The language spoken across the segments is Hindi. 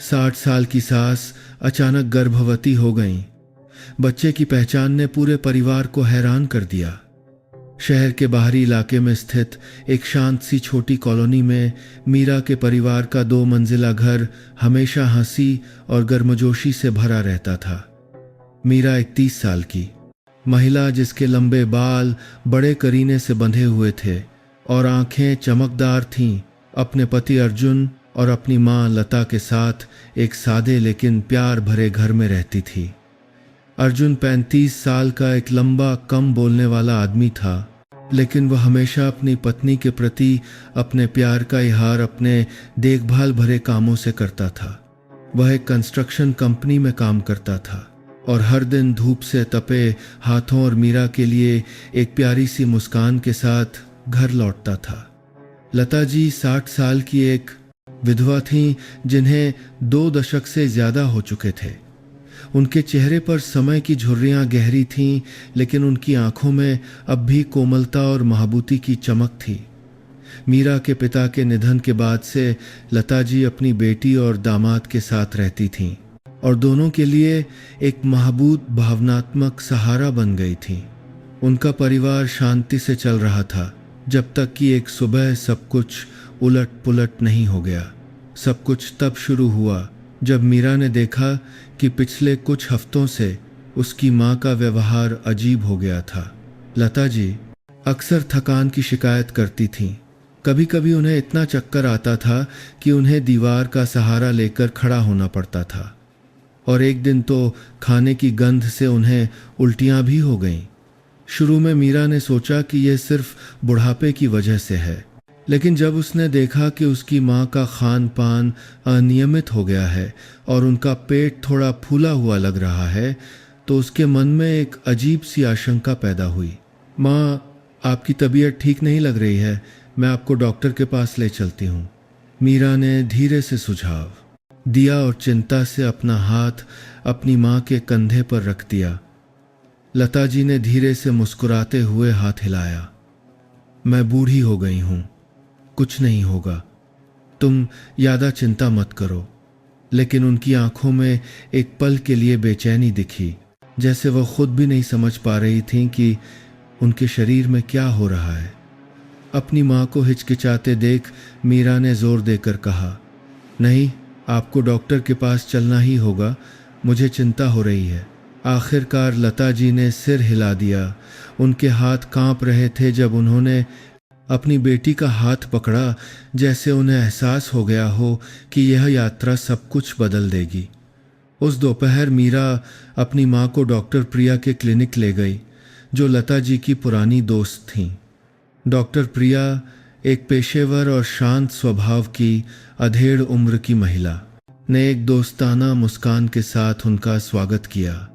60 साल की सास अचानक गर्भवती हो गईं। बच्चे की पहचान ने पूरे परिवार को हैरान कर दिया। शहर के बाहरी इलाके में स्थित एक शांत सी छोटी कॉलोनी में मीरा के परिवार का 2 मंजिला घर हमेशा हंसी और गर्मजोशी से भरा रहता था। मीरा 31 साल की महिला, जिसके लंबे बाल बड़े करीने से बंधे हुए थे और आंखें चमकदार थीं, अपने पति अर्जुन और अपनी मां लता के साथ एक सादे लेकिन प्यार भरे घर में रहती थी। अर्जुन 35 साल का एक लंबा, कम बोलने वाला आदमी था, लेकिन वह हमेशा अपनी पत्नी के प्रति अपने प्यार का इजहार अपने देखभाल भरे कामों से करता था। वह एक कंस्ट्रक्शन कंपनी में काम करता था और हर दिन धूप से तपे हाथों और मीरा के लिए एक प्यारी सी मुस्कान के साथ घर लौटता था। लता जी 60 साल की एक विधवा थीं, जिन्हें 2 दशक से ज्यादा हो चुके थे। उनके चेहरे पर समय की झुर्रियां गहरी थीं, लेकिन उनकी आंखों में अब भी कोमलता और महाबूती की चमक थी। मीरा के पिता के निधन के बाद से लता जी अपनी बेटी और दामाद के साथ रहती थीं और दोनों के लिए एक महबूब भावनात्मक सहारा बन गई थीं। उनका परिवार शांति से चल रहा था, जब तक कि एक सुबह सब कुछ उलट पुलट नहीं हो गया। सब कुछ तब शुरू हुआ जब मीरा ने देखा कि पिछले कुछ हफ्तों से उसकी मां का व्यवहार अजीब हो गया था। लता जी अक्सर थकान की शिकायत करती थीं। कभी कभी उन्हें इतना चक्कर आता था कि उन्हें दीवार का सहारा लेकर खड़ा होना पड़ता था, और एक दिन तो खाने की गंध से उन्हें उल्टियां भी हो गईं। शुरू में मीरा ने सोचा कि यह सिर्फ बुढ़ापे की वजह से है, लेकिन जब उसने देखा कि उसकी मां का खान पान अनियमित हो गया है और उनका पेट थोड़ा फूला हुआ लग रहा है, तो उसके मन में एक अजीब सी आशंका पैदा हुई। मां, आपकी तबीयत ठीक नहीं लग रही है, मैं आपको डॉक्टर के पास ले चलती हूँ, मीरा ने धीरे से सुझाव दिया और चिंता से अपना हाथ अपनी मां के कंधे पर रख दिया। लता जी ने धीरे से मुस्कुराते हुए हाथ हिलाया। मैं बूढ़ी हो गई हूं, कुछ नहीं होगा, तुम ज्यादा चिंता मत करो। लेकिन उनकी आंखों में एक पल के लिए बेचैनी दिखी, जैसे वह खुद भी नहीं समझ पा रही थीं कि उनके शरीर में क्या हो रहा है। अपनी मां को हिचकिचाते देख मीरा ने जोर देकर कहा, नहीं, आपको डॉक्टर के पास चलना ही होगा, मुझे चिंता हो रही है। आखिरकार लता जी ने सिर हिला दिया। उनके हाथ कांप रहे थे जब उन्होंने अपनी बेटी का हाथ पकड़ा, जैसे उन्हें एहसास हो गया हो कि यह यात्रा सब कुछ बदल देगी। उस दोपहर मीरा अपनी मां को डॉक्टर प्रिया के क्लिनिक ले गई, जो लता जी की पुरानी दोस्त थीं। डॉक्टर प्रिया एक पेशेवर और शांत स्वभाव की अधेड़ उम्र की महिला ने एक दोस्ताना मुस्कान के साथ उनका स्वागत किया।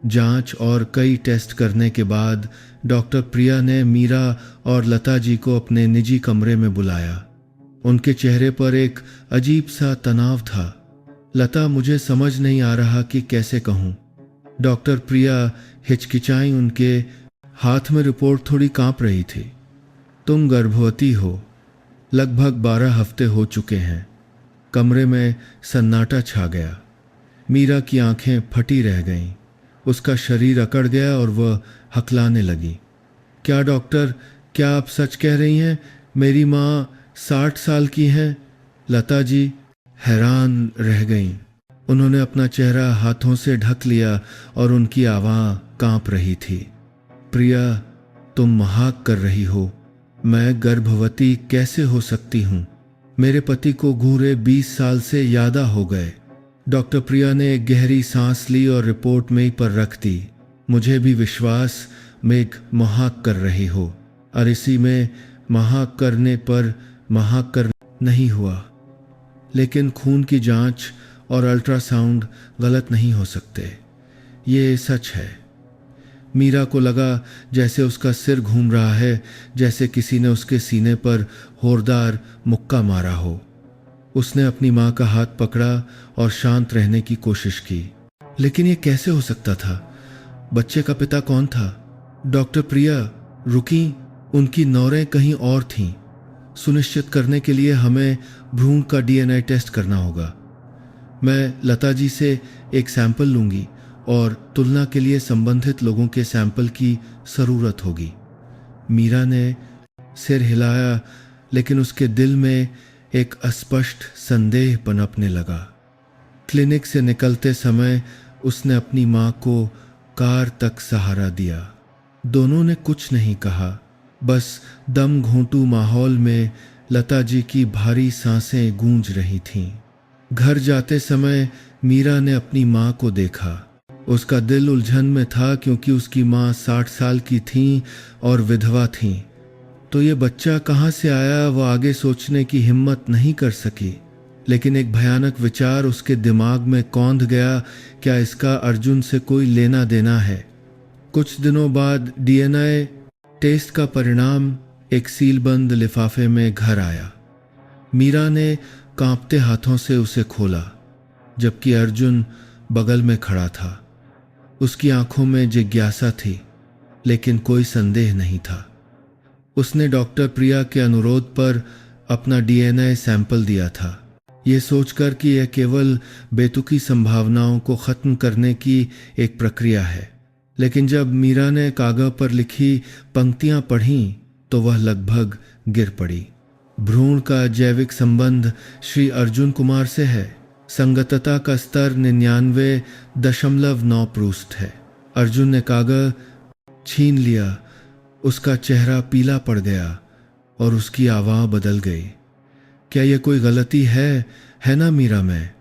जांच और कई टेस्ट करने के बाद डॉक्टर प्रिया ने मीरा और लता जी को अपने निजी कमरे में बुलाया। उनके चेहरे पर एक अजीब सा तनाव था। लता, मुझे समझ नहीं आ रहा कि कैसे कहूं। डॉक्टर प्रिया हिचकिचाई। उनके हाथ में रिपोर्ट थोड़ी कांप रही थी। तुम गर्भवती हो, लगभग 12 हफ्ते हो चुके हैं। कमरे में सन्नाटा छा गया। मीरा की आंखें फटी रह गईं। उसका शरीर अकड़ गया और वह हकलाने लगी। क्या डॉक्टर, क्या आप सच कह रही हैं? मेरी मां 60 साल की है। लता जी हैरान रह गईं। उन्होंने अपना चेहरा हाथों से ढक लिया और उनकी आवाज़ कांप रही थी। प्रिया, तुम महाक कर रही हो। मैं गर्भवती कैसे हो सकती हूँ? मेरे पति को घूरे 20 साल से ज़्यादा हो गए। डॉक्टर प्रिया ने एक गहरी सांस ली और रिपोर्ट मेज पर रख दी। मुझे भी विश्वास में महाक कर रही हो, और इसी में महाक करने पर महाक कर नहीं हुआ। लेकिन खून की जांच और अल्ट्रासाउंड गलत नहीं हो सकते, ये सच है। मीरा को लगा जैसे उसका सिर घूम रहा है, जैसे किसी ने उसके सीने पर जोरदार मुक्का मारा हो। उसने अपनी मां का हाथ पकड़ा और शांत रहने की कोशिश की। लेकिन ये कैसे हो सकता था? बच्चे का पिता कौन था? डॉक्टर प्रिया रुकी। उनकी नौरें कहीं और थीं। सुनिश्चित करने के लिए हमें भ्रूण का DNA टेस्ट करना होगा। मैं लता जी से एक सैंपल लूँगी और तुलना के लिए संबंधित लोगों के सैंपल की ज़रूरत होगी। मीरा ने सिर हिलाया, लेकिन उसके दिल में एक अस्पष्ट संदेह पनपने लगा। क्लिनिक से निकलते समय उसने अपनी माँ को कार तक सहारा दिया। दोनों ने कुछ नहीं कहा, बस दम घोंटू माहौल में लता जी की भारी सांसें गूंज रही थीं। घर जाते समय मीरा ने अपनी माँ को देखा। उसका दिल उलझन में था, क्योंकि उसकी माँ 60 साल की थीं और विधवा थीं। तो ये बच्चा कहाँ से आया, वो आगे सोचने की हिम्मत नहीं कर सकी। लेकिन एक भयानक विचार उसके दिमाग में कौंध गया, क्या इसका अर्जुन से कोई लेना देना है। कुछ दिनों बाद डीएनए टेस्ट का परिणाम एक सीलबंद लिफाफे में घर आया। मीरा ने कांपते हाथों से उसे खोला, जबकि अर्जुन बगल में खड़ा था। उसकी आंखों में जिज्ञासा थी, लेकिन कोई संदेह नहीं था। उसने डॉक्टर प्रिया के अनुरोध पर अपना डीएनए सैंपल दिया था, ये सोचकर कि यह केवल बेतुकी संभावनाओं को खत्म करने की एक प्रक्रिया है। लेकिन जब मीरा ने कागज पर लिखी पंक्तियां पढ़ीं, तो वह लगभग गिर पड़ी। भ्रूण का जैविक संबंध श्री अर्जुन कुमार से है। संगतता का स्तर 99.9 पृष्ठ है। अर्जुन ने कागज छीन लिया। उसका चेहरा पीला पड़ गया और उसकी आवाज़ बदल गई। क्या यह कोई गलती है ना मीरा? मैं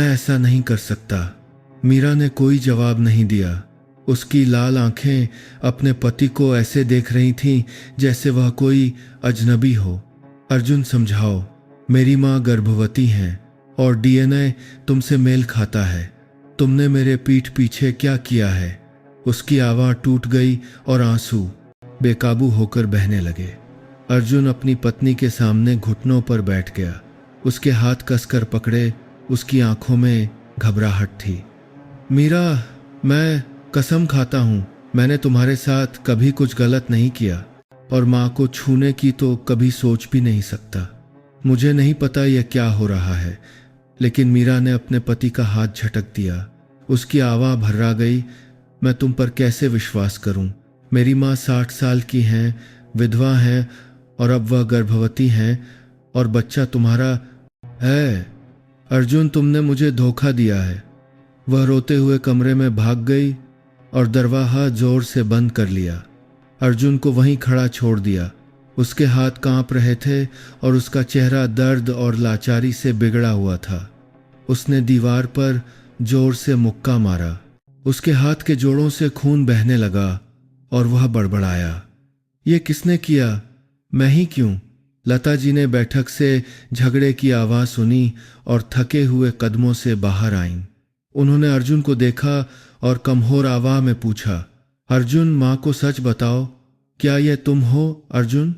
ऐसा नहीं कर सकता। मीरा ने कोई जवाब नहीं दिया। उसकी लाल आंखें अपने पति को ऐसे देख रही थीं जैसे वह कोई अजनबी हो। अर्जुन, समझाओ, मेरी माँ गर्भवती हैं और डीएनए तुमसे मेल खाता है। तुमने मेरे पीठ पीछे क्या किया है? उसकी आवाज़ टूट गई और आंसू बेकाबू होकर बहने लगे। अर्जुन अपनी पत्नी के सामने घुटनों पर बैठ गया। उसके हाथ कसकर पकड़े। उसकी आंखों में घबराहट थी। मीरा, मैं कसम खाता हूं, मैंने तुम्हारे साथ कभी कुछ गलत नहीं किया और माँ को छूने की तो कभी सोच भी नहीं सकता। मुझे नहीं पता यह क्या हो रहा है। लेकिन मीरा ने अपने पति का हाथ झटक दिया। उसकी आवाज़ भर्रा गई। मैं तुम पर कैसे विश्वास करूं? मेरी माँ 60 साल की हैं, विधवा हैं और अब वह गर्भवती हैं और बच्चा तुम्हारा है। अर्जुन, तुमने मुझे धोखा दिया है। वह रोते हुए कमरे में भाग गई और दरवाजा जोर से बंद कर लिया। अर्जुन को वहीं खड़ा छोड़ दिया। उसके हाथ कांप रहे थे और उसका चेहरा दर्द और लाचारी से बिगड़ा हुआ था। उसने दीवार पर जोर से मुक्का मारा। उसके हाथ के जोड़ों से खून बहने लगा और वह बड़बड़ाया, ये किसने किया? मैं ही क्यों? लता जी ने बैठक से झगड़े की आवाज़ सुनी और थके हुए कदमों से बाहर आईं। उन्होंने अर्जुन को देखा और कमजोर आवाज़ में पूछा, अर्जुन, माँ को सच बताओ, क्या यह तुम हो? अर्जुन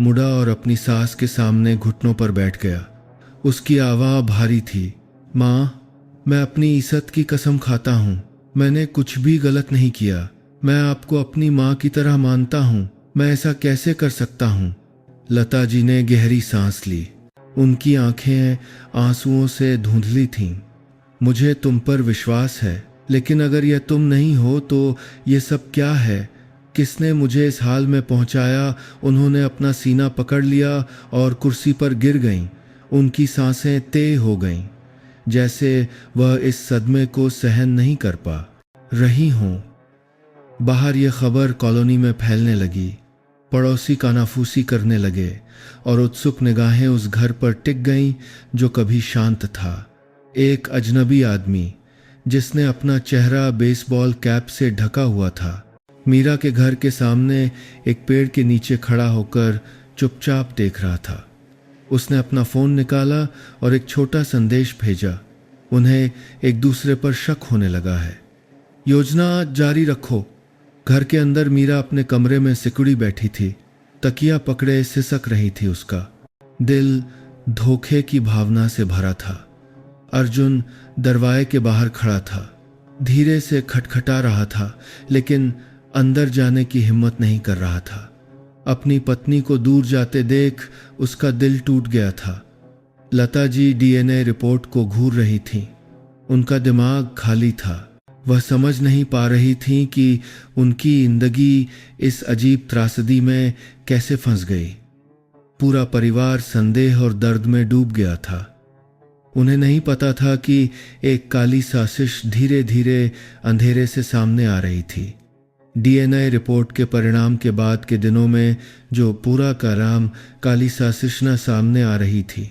मुड़ा और अपनी सास के सामने घुटनों पर बैठ गया। उसकी आवाज़ भारी थी। माँ, मैं अपनी इज्जत की कसम खाता हूँ, मैंने कुछ भी गलत नहीं किया। मैं आपको अपनी माँ की तरह मानता हूँ। मैं ऐसा कैसे कर सकता हूँ? लता जी ने गहरी सांस ली। उनकी आंखें आंसुओं से धुंधली थीं। मुझे तुम पर विश्वास है, लेकिन अगर यह तुम नहीं हो तो ये सब क्या है? किसने मुझे इस हाल में पहुंचाया? उन्होंने अपना सीना पकड़ लिया और कुर्सी पर गिर गईं। उनकी सांसें तेज हो गईं, जैसे वह इस सदमे को सहन नहीं कर पा रही हों। बाहर यह खबर कॉलोनी में फैलने लगी। पड़ोसी कानाफूसी करने लगे और उत्सुक निगाहें उस घर पर टिक गईं जो कभी शांत था। एक अजनबी आदमी, जिसने अपना चेहरा बेसबॉल कैप से ढका हुआ था, मीरा के घर के सामने एक पेड़ के नीचे खड़ा होकर चुपचाप देख रहा था। उसने अपना फ़ोन निकाला और एक छोटा संदेश भेजा। उन्हें एक दूसरे पर शक होने लगा है। योजना जारी रखो। घर के अंदर मीरा अपने कमरे में सिकुड़ी बैठी थी। तकिया पकड़े सिसक रही थी। उसका दिल धोखे की भावना से भरा था। अर्जुन दरवाजे के बाहर खड़ा था, धीरे से खटखटा रहा था, लेकिन अंदर जाने की हिम्मत नहीं कर रहा था। अपनी पत्नी को दूर जाते देख उसका दिल टूट गया था। लता जी डीएनए रिपोर्ट को घूर रही थीं। उनका दिमाग खाली था। वह समझ नहीं पा रही थी कि उनकी जिंदगी इस अजीब त्रासदी में कैसे फंस गई। पूरा परिवार संदेह और दर्द में डूब गया था। उन्हें नहीं पता था कि एक काली साजिश धीरे धीरे अंधेरे से सामने आ रही थी। डीएनए रिपोर्ट के परिणाम के बाद के दिनों में जो पूरा काम काली साजिश न सामने आ रही थी,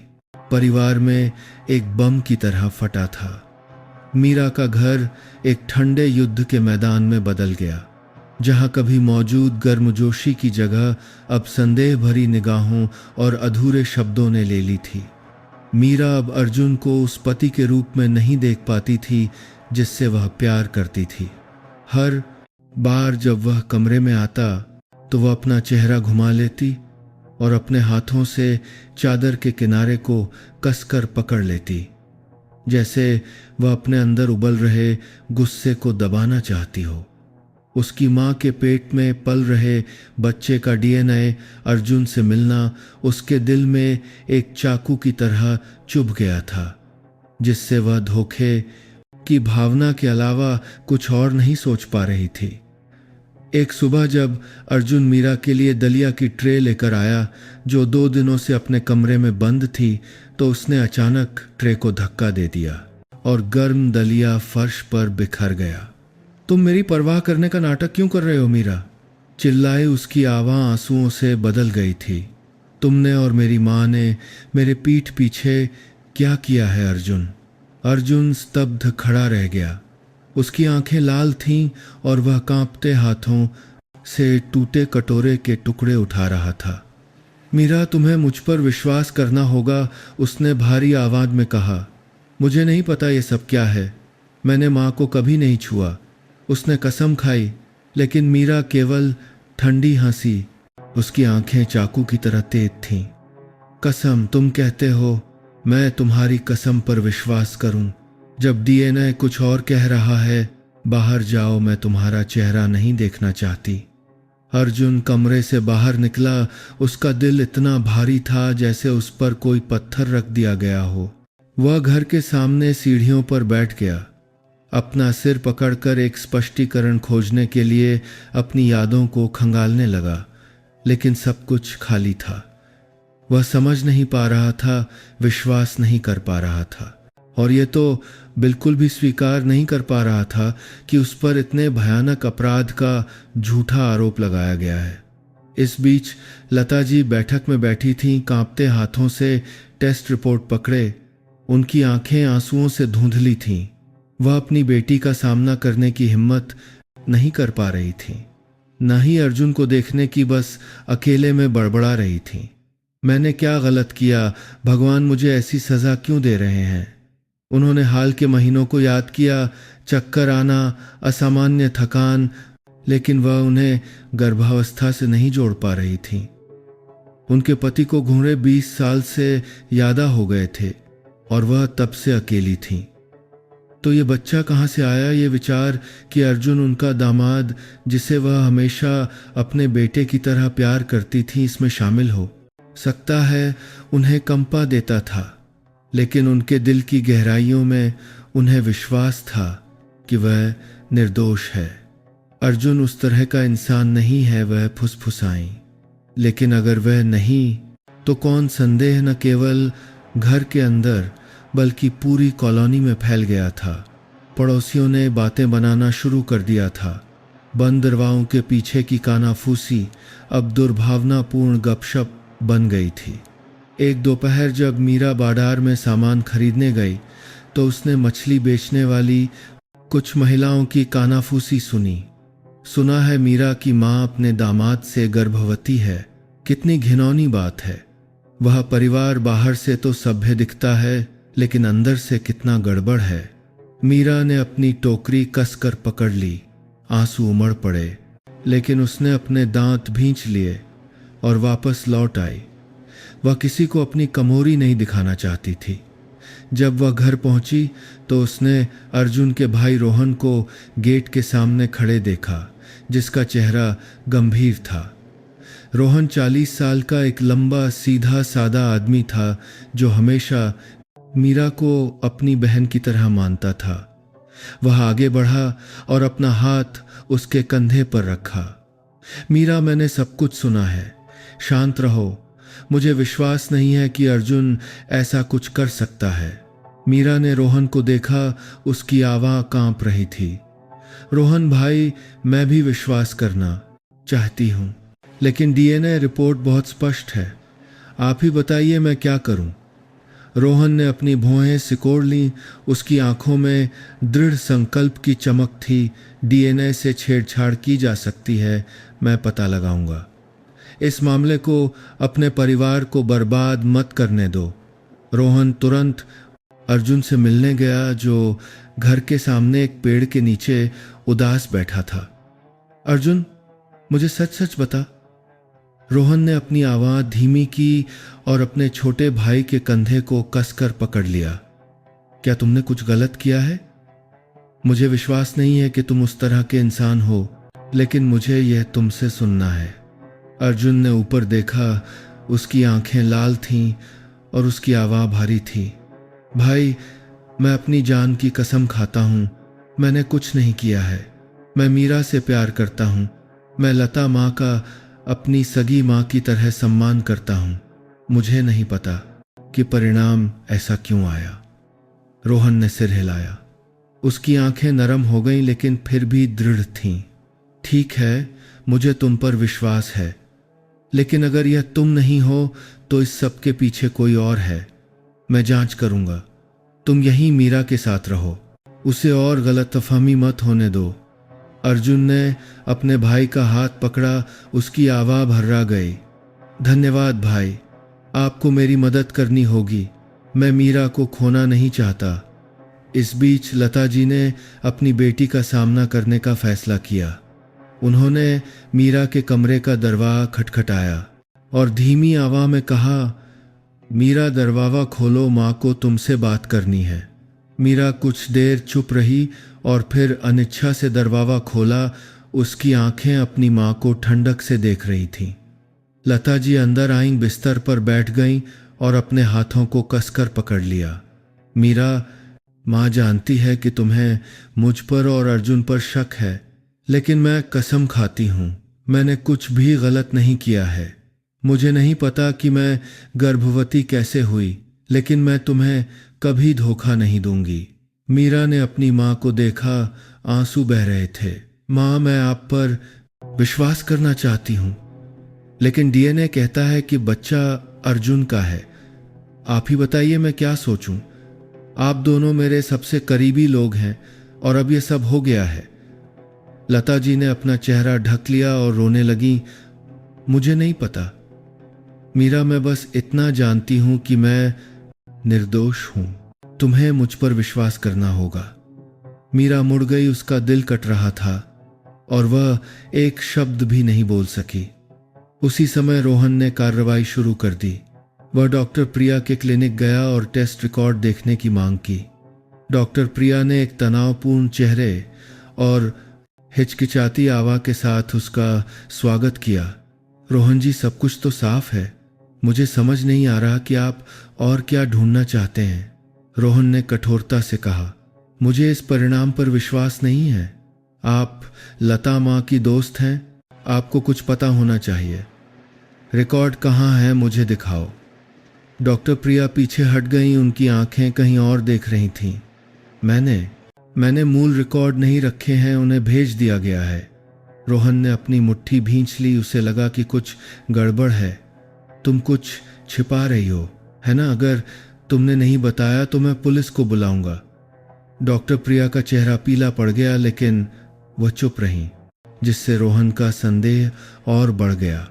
परिवार में एक बम की तरह फटा था। मीरा का घर एक ठंडे युद्ध के मैदान में बदल गया, जहां कभी मौजूद गर्मजोशी की जगह अब संदेह भरी निगाहों और अधूरे शब्दों ने ले ली थी। मीरा अब अर्जुन को उस पति के रूप में नहीं देख पाती थी जिससे वह प्यार करती थी। हर बार जब वह कमरे में आता तो वह अपना चेहरा घुमा लेती और अपने हाथों से चादर के किनारे को कसकर पकड़ लेती, जैसे वह अपने अंदर उबल रहे गुस्से को दबाना चाहती हो। उसकी माँ के पेट में पल रहे बच्चे का डीएनए अर्जुन से मिलना उसके दिल में एक चाकू की तरह चुभ गया था, जिससे वह धोखे की भावना के अलावा कुछ और नहीं सोच पा रही थी। एक सुबह जब अर्जुन मीरा के लिए दलिया की ट्रे लेकर आया, जो 2 दिनों से अपने कमरे में बंद थी, तो उसने अचानक ट्रे को धक्का दे दिया और गर्म दलिया फर्श पर बिखर गया। तुम मेरी परवाह करने का नाटक क्यों कर रहे हो मीरा? चिल्लाई उसकी आवाज़ आंसुओं से बदल गई थी। तुमने और मेरी माँ ने मेरे पीठ पीछे क्या किया है अर्जुन? अर्जुन स्तब्ध खड़ा रह गया। उसकी आंखें लाल थीं और वह कांपते हाथों से टूटे कटोरे के टुकड़े उठा रहा था। मीरा, तुम्हें मुझ पर विश्वास करना होगा, उसने भारी आवाज में कहा। मुझे नहीं पता ये सब क्या है। मैंने माँ को कभी नहीं छुआ। उसने कसम खाई, लेकिन मीरा केवल ठंडी हंसी। उसकी आंखें चाकू की तरह तेज थीं। कसम? तुम कहते हो मैं तुम्हारी कसम पर विश्वास करूं? जब डीएनए कुछ और कह रहा है, बाहर जाओ, मैं तुम्हारा चेहरा नहीं देखना चाहती। अर्जुन कमरे से बाहर निकला। उसका दिल इतना भारी था जैसे उस पर कोई पत्थर रख दिया गया हो। वह घर के सामने सीढ़ियों पर बैठ गया, अपना सिर पकड़कर एक स्पष्टीकरण खोजने के लिए अपनी यादों को खंगालने लगा, लेकिन सब कुछ खाली था। वह समझ नहीं पा रहा था, विश्वास नहीं कर पा रहा था, और ये तो बिल्कुल भी स्वीकार नहीं कर पा रहा था कि उस पर इतने भयानक अपराध का झूठा आरोप लगाया गया है। इस बीच लता जी बैठक में बैठी थीं, कांपते हाथों से टेस्ट रिपोर्ट पकड़े। उनकी आंखें आंसुओं से धुंधली थीं। वह अपनी बेटी का सामना करने की हिम्मत नहीं कर पा रही थी, न ही अर्जुन को देखने की, बस अकेले में बड़बड़ा रही थी। मैंने क्या गलत किया? भगवान मुझे ऐसी सज़ा क्यों दे रहे हैं? उन्होंने हाल के महीनों को याद किया, चक्कर आना, असामान्य थकान, लेकिन वह उन्हें गर्भावस्था से नहीं जोड़ पा रही थी। उनके पति को घूरे 20 साल से ज़्यादा हो गए थे और वह तब से अकेली थीं। तो ये बच्चा कहाँ से आया? ये विचार कि अर्जुन उनका दामाद, जिसे वह हमेशा अपने बेटे की तरह प्यार करती थी, इसमें शामिल हो सकता है, उन्हें कंपा देता था। लेकिन उनके दिल की गहराइयों में उन्हें विश्वास था कि वह निर्दोष है। अर्जुन उस तरह का इंसान नहीं है, वह फुसफुसाई। लेकिन अगर वह नहीं, तो कौन? संदेह न केवल घर के अंदर बल्कि पूरी कॉलोनी में फैल गया था। पड़ोसियों ने बातें बनाना शुरू कर दिया था। बंद दरवाज़ों के पीछे की कानाफूसी अब दुर्भावनापूर्ण गपशप बन गई थी। एक दोपहर जब मीरा बाजार में सामान खरीदने गई, तो उसने मछली बेचने वाली कुछ महिलाओं की कानाफूसी सुनी। सुना है मीरा की माँ अपने दामाद से गर्भवती है। कितनी घिनौनी बात है। वह परिवार बाहर से तो सभ्य दिखता है, लेकिन अंदर से कितना गड़बड़ है। मीरा ने अपनी टोकरी कसकर पकड़ ली। आंसू उमड़ पड़े, लेकिन उसने अपने दांत भींच लिए और वापस लौट आई। वह किसी को अपनी कमोरी नहीं दिखाना चाहती थी। जब वह घर पहुंची तो उसने अर्जुन के भाई रोहन को गेट के सामने खड़े देखा, जिसका चेहरा गंभीर था। रोहन 40 साल का एक लंबा, सीधा सादा आदमी था, जो हमेशा मीरा को अपनी बहन की तरह मानता था। वह आगे बढ़ा और अपना हाथ उसके कंधे पर रखा। मीरा, मैंने सब कुछ सुना है, शांत रहो। मुझे विश्वास नहीं है कि अर्जुन ऐसा कुछ कर सकता है। मीरा ने रोहन को देखा, उसकी आवाज़ कांप रही थी। रोहन भाई, मैं भी विश्वास करना चाहती हूँ, लेकिन डीएनए रिपोर्ट बहुत स्पष्ट है। आप ही बताइए मैं क्या करूं? रोहन ने अपनी भौहें सिकोड़ ली। उसकी आंखों में दृढ़ संकल्प की चमक थी। डीएनए से छेड़छाड़ की जा सकती है, मैं पता लगाऊंगा। इस मामले को अपने परिवार को बर्बाद मत करने दो। रोहन तुरंत अर्जुन से मिलने गया, जो घर के सामने एक पेड़ के नीचे उदास बैठा था। अर्जुन, मुझे सच सच बता। रोहन ने अपनी आवाज़ धीमी की और अपने छोटे भाई के कंधे को कसकर पकड़ लिया। क्या तुमने कुछ गलत किया है? मुझे विश्वास नहीं है कि तुम उस तरह के इंसान हो, लेकिन मुझे यह तुमसे सुनना है। अर्जुन ने ऊपर देखा। उसकी आंखें लाल थीं और उसकी आवाज़ भारी थी। भाई, मैं अपनी जान की कसम खाता हूँ, मैंने कुछ नहीं किया है। मैं मीरा से प्यार करता हूँ। मैं लता माँ का अपनी सगी माँ की तरह सम्मान करता हूँ। मुझे नहीं पता कि परिणाम ऐसा क्यों आया। रोहन ने सिर हिलाया। उसकी आंखें नरम हो गईं, लेकिन फिर भी दृढ़ थीं। ठीक है, मुझे तुम पर विश्वास है, लेकिन अगर यह तुम नहीं हो तो इस सब के पीछे कोई और है। मैं जांच करूंगा। तुम यहीं मीरा के साथ रहो, उसे और गलतफहमी मत होने दो। अर्जुन ने अपने भाई का हाथ पकड़ा। उसकी आवाज़ भर्रा गई। धन्यवाद भाई, आपको मेरी मदद करनी होगी। मैं मीरा को खोना नहीं चाहता। इस बीच लता जी ने अपनी बेटी का सामना करने का फैसला किया। उन्होंने मीरा के कमरे का दरवाज़ा खटखटाया और धीमी आवाज़ में कहा, मीरा, दरवाज़ा खोलो, माँ को तुमसे बात करनी है। मीरा कुछ देर चुप रही और फिर अनिच्छा से दरवाज़ा खोला। उसकी आंखें अपनी माँ को ठंडक से देख रही थीं। लता जी अंदर आईं, बिस्तर पर बैठ गईं और अपने हाथों को कसकर पकड़ लिया। मीरा, माँ जानती है कि तुम्हें मुझ पर और अर्जुन पर शक है, लेकिन मैं कसम खाती हूँ, मैंने कुछ भी गलत नहीं किया है। मुझे नहीं पता कि मैं गर्भवती कैसे हुई, लेकिन मैं तुम्हें कभी धोखा नहीं दूंगी। मीरा ने अपनी माँ को देखा, आंसू बह रहे थे। माँ, मैं आप पर विश्वास करना चाहती हूँ, लेकिन डीएनए कहता है कि बच्चा अर्जुन का है। आप ही बताइए मैं क्या सोचूं? आप दोनों मेरे सबसे करीबी लोग हैं और अब ये सब हो गया है। लता जी ने अपना चेहरा ढक लिया और रोने लगी। मुझे नहीं पता मीरा, मैं बस इतना जानती हूं कि मैं निर्दोष हूं। तुम्हें मुझ पर विश्वास करना होगा। मीरा मुड़ गई। उसका दिल कट रहा था और वह एक शब्द भी नहीं बोल सकी। उसी समय रोहन ने कार्रवाई शुरू कर दी। वह डॉक्टर प्रिया के क्लिनिक गया और टेस्ट रिकॉर्ड देखने की मांग की। डॉक्टर प्रिया ने एक तनावपूर्ण चेहरे और हिचकिचाती आवाज़ के साथ उसका स्वागत किया। रोहन जी, सब कुछ तो साफ है। मुझे समझ नहीं आ रहा कि आप और क्या ढूंढना चाहते हैं। रोहन ने कठोरता से कहा, मुझे इस परिणाम पर विश्वास नहीं है। आप लता माँ की दोस्त हैं, आपको कुछ पता होना चाहिए। रिकॉर्ड कहाँ है, मुझे दिखाओ। डॉक्टर प्रिया पीछे हट गईं। उनकी आंखें कहीं और देख रही थीं। मैंने मूल रिकॉर्ड नहीं रखे हैं, उन्हें भेज दिया गया है। रोहन ने अपनी मुट्ठी भींच ली। उसे लगा कि कुछ गड़बड़ है। तुम कुछ छिपा रही हो, है ना? अगर तुमने नहीं बताया तो मैं पुलिस को बुलाऊंगा। डॉक्टर प्रिया का चेहरा पीला पड़ गया, लेकिन वह चुप रहीं, जिससे रोहन का संदेह और बढ़ गया।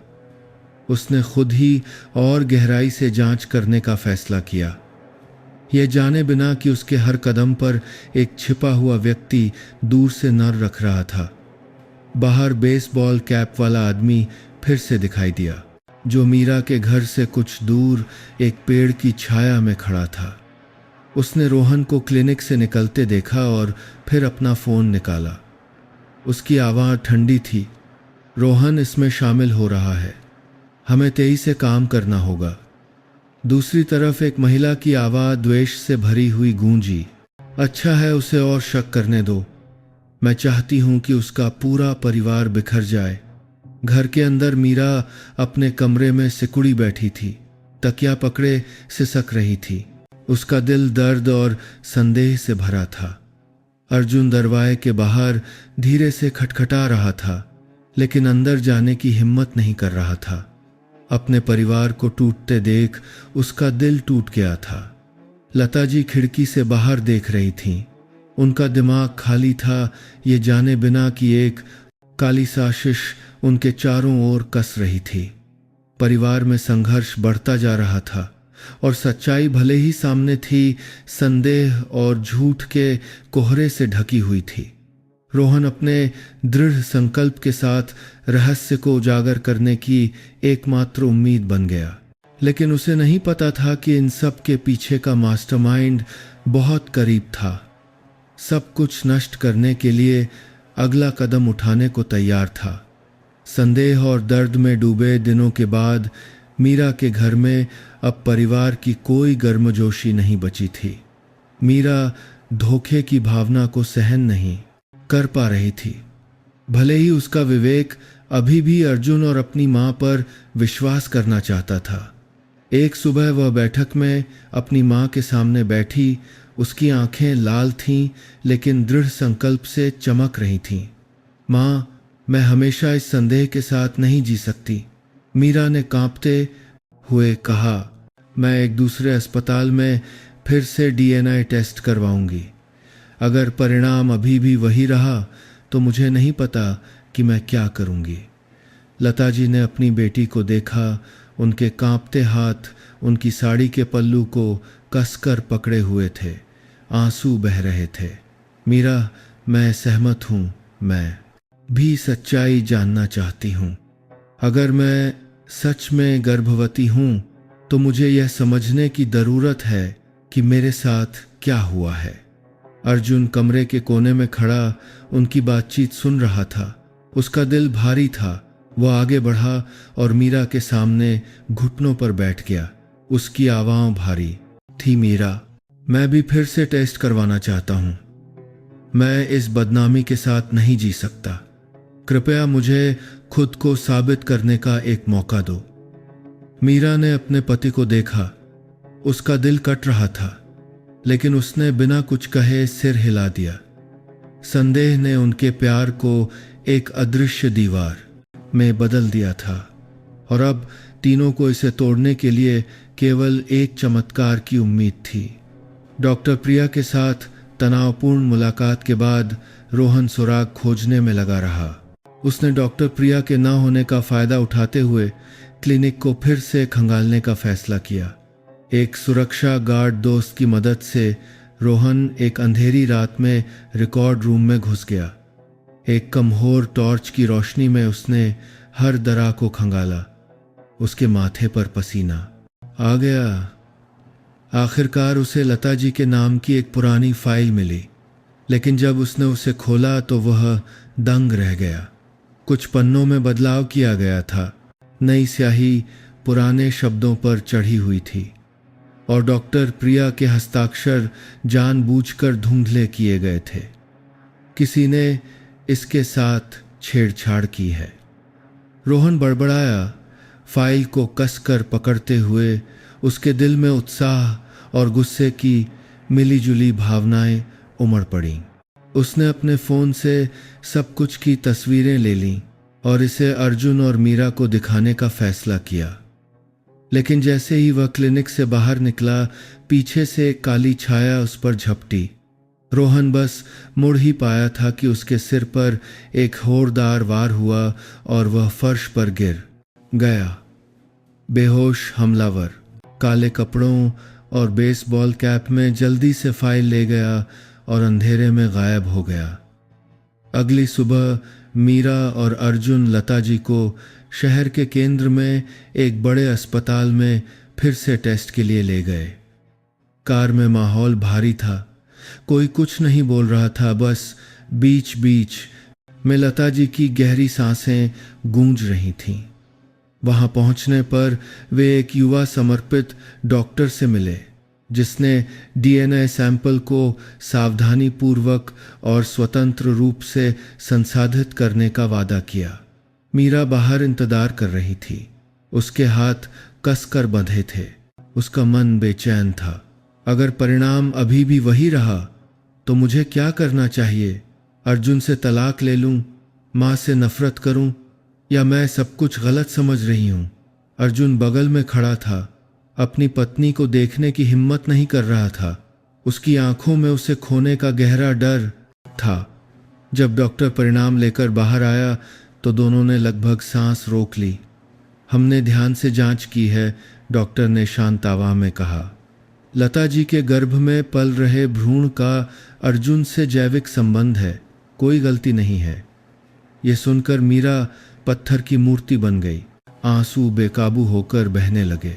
उसने खुद ही और गहराई से जांच करने का फैसला किया, यह जाने बिना कि उसके हर कदम पर एक छिपा हुआ व्यक्ति दूर से नजर रख रहा था। बाहर बेसबॉल कैप वाला आदमी फिर से दिखाई दिया, जो मीरा के घर से कुछ दूर एक पेड़ की छाया में खड़ा था। उसने रोहन को क्लिनिक से निकलते देखा और फिर अपना फ़ोन निकाला। उसकी आवाज़ ठंडी थी। रोहन, इसमें शामिल हो रहा है। हमें तेजी से काम करना होगा। दूसरी तरफ एक महिला की आवाज द्वेष से भरी हुई गूंजी। अच्छा है, उसे और शक करने दो। मैं चाहती हूं कि उसका पूरा परिवार बिखर जाए। घर के अंदर मीरा अपने कमरे में सिकुड़ी बैठी थी, तकिया पकड़े सिसक रही थी। उसका दिल दर्द और संदेह से भरा था। अर्जुन दरवाजे के बाहर धीरे से खटखटा रहा था, लेकिन अंदर जाने की हिम्मत नहीं कर रहा था। अपने परिवार को टूटते देख उसका दिल टूट गया था। लता जी खिड़की से बाहर देख रही थीं। उनका दिमाग खाली था, ये जाने बिना कि एक काली साजिश उनके चारों ओर कस रही थी। परिवार में संघर्ष बढ़ता जा रहा था और सच्चाई भले ही सामने थी, संदेह और झूठ के कोहरे से ढकी हुई थी। रोहन अपने दृढ़ संकल्प के साथ रहस्य को उजागर करने की एकमात्र उम्मीद बन गया, लेकिन उसे नहीं पता था कि इन सब के पीछे का मास्टरमाइंड बहुत करीब था। सब कुछ नष्ट करने के लिए अगला कदम उठाने को तैयार था। संदेह और दर्द में डूबे दिनों के बाद मीरा के घर में अब परिवार की कोई गर्मजोशी नहीं बची थी। मीरा धोखे की भावना को सहन नहीं कर पा रही थी। भले ही उसका विवेक अभी भी अर्जुन और अपनी मां पर विश्वास करना चाहता था। एक सुबह वह बैठक में अपनी मां के सामने बैठी। उसकी आंखें लाल थीं, लेकिन दृढ़ संकल्प से चमक रही थीं। मां, मैं हमेशा इस संदेह के साथ नहीं जी सकती, मीरा ने कांपते हुए कहा। मैं एक दूसरे अस्पताल में फिर से डीएनए टेस्ट करवाऊंगी। अगर परिणाम अभी भी वही रहा तो मुझे नहीं पता कि मैं क्या करूंगी। लता जी ने अपनी बेटी को देखा। उनके कांपते हाथ उनकी साड़ी के पल्लू को कसकर पकड़े हुए थे। आंसू बह रहे थे। मीरा, मैं सहमत हूं। मैं भी सच्चाई जानना चाहती हूं। अगर मैं सच में गर्भवती हूं तो मुझे यह समझने की जरूरत है कि मेरे साथ क्या हुआ है। अर्जुन कमरे के कोने में खड़ा उनकी बातचीत सुन रहा था। उसका दिल भारी था। वह आगे बढ़ा और मीरा के सामने घुटनों पर बैठ गया। उसकी आवाज़ भारी थी। मीरा, मैं भी फिर से टेस्ट करवाना चाहता हूं। मैं इस बदनामी के साथ नहीं जी सकता। कृपया मुझे खुद को साबित करने का एक मौका दो। मीरा ने अपने पति को देखा। उसका दिल कट रहा था, लेकिन उसने बिना कुछ कहे सिर हिला दिया। संदेह ने उनके प्यार को एक अदृश्य दीवार में बदल दिया था और अब तीनों को इसे तोड़ने के लिए केवल एक चमत्कार की उम्मीद थी। डॉक्टर प्रिया के साथ तनावपूर्ण मुलाकात के बाद रोहन सुराग खोजने में लगा रहा। उसने डॉक्टर प्रिया के ना होने का फायदा उठाते हुए क्लिनिक को फिर से खंगालने का फैसला किया। एक सुरक्षा गार्ड दोस्त की मदद से रोहन एक अंधेरी रात में रिकॉर्ड रूम में घुस गया। एक कमजोर टॉर्च की रोशनी में उसने हर दरार को खंगाला। उसके माथे पर पसीना आ गया। आखिरकार उसे लता जी के नाम की एक पुरानी फाइल मिली, लेकिन जब उसने उसे खोला तो वह दंग रह गया। कुछ पन्नों में बदलाव किया गया था। नई स्याही पुराने शब्दों पर चढ़ी हुई थी और डॉक्टर प्रिया के हस्ताक्षर जानबूझकर धुंधले किए गए थे। किसी ने इसके साथ छेड़छाड़ की है। रोहन बड़बड़ाया। फाइल को कसकर पकड़ते हुए उसके दिल में उत्साह और गुस्से की मिलीजुली भावनाएं उमड़ पड़ीं। उसने अपने फ़ोन से सब कुछ की तस्वीरें ले लीं और इसे अर्जुन और मीरा को दिखाने का फैसला किया। लेकिन जैसे ही वह क्लिनिक से बाहर निकला, पीछे से एक काली छाया उस पर झपटी। रोहन बस मुड़ ही पाया था कि उसके सिर पर एक जोरदार वार हुआ और वह फर्श पर गिर गया। बेहोश हमलावर काले कपड़ों और बेसबॉल कैप में जल्दी से फाइल ले गया और अंधेरे में गायब हो गया। अगली सुबह मीरा और अर्जुन लता जी को शहर के केंद्र में एक बड़े अस्पताल में फिर से टेस्ट के लिए ले गए। कार में माहौल भारी था। कोई कुछ नहीं बोल रहा था, बस बीच बीच में लता जी की गहरी सांसें गूंज रही थीं। वहां पहुंचने पर वे एक युवा समर्पित डॉक्टर से मिले, जिसने डीएनए सैंपल को सावधानी पूर्वक और स्वतंत्र रूप से संसाधित करने का वादा किया। मीरा बाहर इंतजार कर रही थी। उसके हाथ कसकर बंधे थे। उसका मन बेचैन था। अगर परिणाम अभी भी वही रहा तो मुझे क्या करना चाहिए? अर्जुन से तलाक ले लूं, मां से नफरत करूं, या मैं सब कुछ गलत समझ रही हूं? अर्जुन बगल में खड़ा था। अपनी पत्नी को देखने की हिम्मत नहीं कर रहा था। उसकी आंखों में उसे खोने का गहरा डर था। जब डॉक्टर परिणाम लेकर बाहर आया तो दोनों ने लगभग सांस रोक ली। हमने ध्यान से जांच की है, डॉक्टर ने शांत आवाज में कहा। लता जी के गर्भ में पल रहे भ्रूण का अर्जुन से जैविक संबंध है, कोई गलती नहीं है। ये सुनकर मीरा पत्थर की मूर्ति बन गई। आंसू बेकाबू होकर बहने लगे।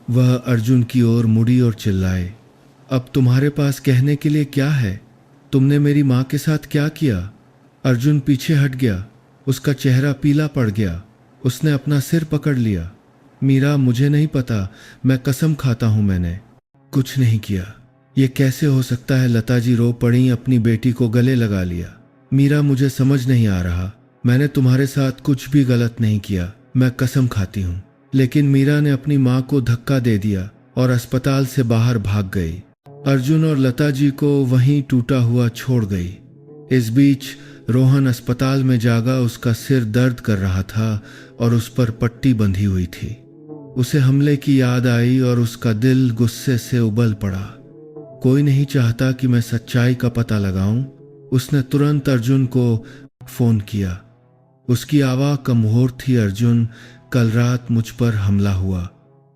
वह अर्जुन की ओर मुड़ी और चिल्लाए, अब तुम्हारे पास कहने के लिए क्या है? तुमने मेरी मां के साथ क्या किया? अर्जुन पीछे हट गया। उसका चेहरा पीला पड़ गया। उसने अपना सिर पकड़ लिया। मीरा, मुझे नहीं पता, मैं कसम खाता हूं मैंने कुछ नहीं किया। ये कैसे हो सकता है? लता जी रो पड़ी, अपनी बेटी को गले लगा लिया। मीरा, मुझे समझ नहीं आ रहा। मैंने तुम्हारे साथ कुछ भी गलत नहीं किया, मैं कसम खाती हूँ। लेकिन मीरा ने अपनी माँ को धक्का दे दिया और अस्पताल से बाहर भाग गई। अर्जुन और लता जी को वहीं टूटा हुआ छोड़ गई। इस बीच रोहन अस्पताल में जागा। उसका सिर दर्द कर रहा था और उस पर पट्टी बंधी हुई थी। उसे हमले की याद आई और उसका दिल गुस्से से उबल पड़ा। कोई नहीं चाहता कि मैं सच्चाई का पता लगाऊं। उसने तुरंत अर्जुन को फोन किया। उसकी आवाज कमजोर थी। अर्जुन, कल रात मुझ पर हमला हुआ।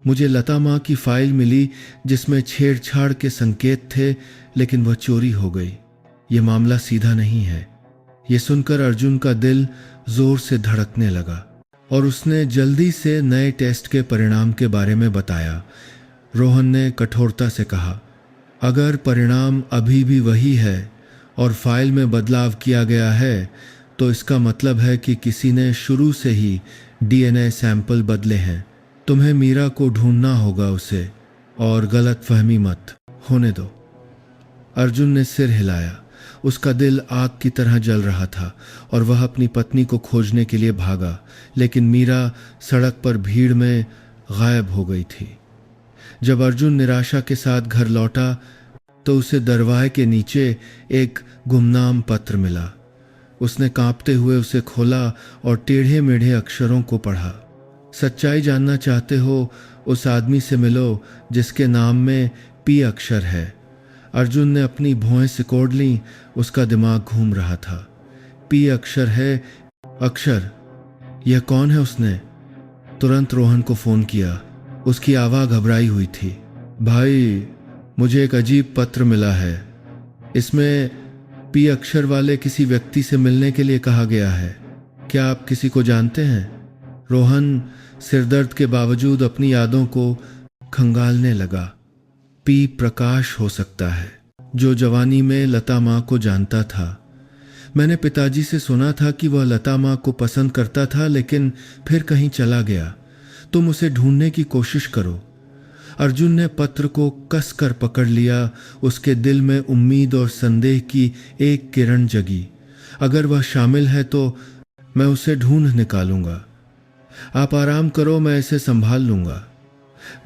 मुझे लता माँ की फाइल मिली जिसमें छेड़छाड़ के संकेत थे, लेकिन वह चोरी हो गई। ये मामला सीधा नहीं है। ये सुनकर अर्जुन का दिल जोर से धड़कने लगा और उसने जल्दी से नए टेस्ट के परिणाम के बारे में बताया। रोहन ने कठोरता से कहा, अगर परिणाम अभी भी वही है और फाइल में बदलाव किया गया है तो इसका मतलब है कि किसी ने शुरू से ही डीएनए सैंपल बदले हैं। तुम्हें मीरा को ढूंढना होगा उसे, और गलत फहमी मत होने दो। अर्जुन ने सिर हिलाया। उसका दिल आग की तरह जल रहा था और वह अपनी पत्नी को खोजने के लिए भागा, लेकिन मीरा सड़क पर भीड़ में गायब हो गई थी। जब अर्जुन निराशा के साथ घर लौटा तो उसे दरवाजे के नीचे एक गुमनाम पत्र मिला। उसने कांपते हुए उसे खोला और टेढ़े मेढ़े अक्षरों को पढ़ा। सच्चाई जानना चाहते हो? उस आदमी से मिलो जिसके नाम में पी अक्षर है। अर्जुन ने अपनी भौहें सिकोड़ लीं। उसका दिमाग घूम रहा था। पी अक्षर है। अक्षर, यह कौन है? उसने तुरंत रोहन को फोन किया। उसकी आवाज घबराई हुई थी। भाई, मुझे एक अजीब पत्र मिला है। इसमें पी अक्षर वाले किसी व्यक्ति से मिलने के लिए कहा गया है। क्या आप किसी को जानते हैं? रोहन सिरदर्द के बावजूद अपनी यादों को खंगालने लगा। पी प्रकाश हो सकता है, जो जवानी में लता माँ को जानता था। मैंने पिताजी से सुना था कि वह लता माँ को पसंद करता था, लेकिन फिर कहीं चला गया। तुम उसे ढूंढने की कोशिश करो। अर्जुन ने पत्र को कसकर पकड़ लिया। उसके दिल में उम्मीद और संदेह की एक किरण जगी। अगर वह शामिल है तो मैं उसे ढूंढ निकालूंगा। आप आराम करो, मैं इसे संभाल लूंगा।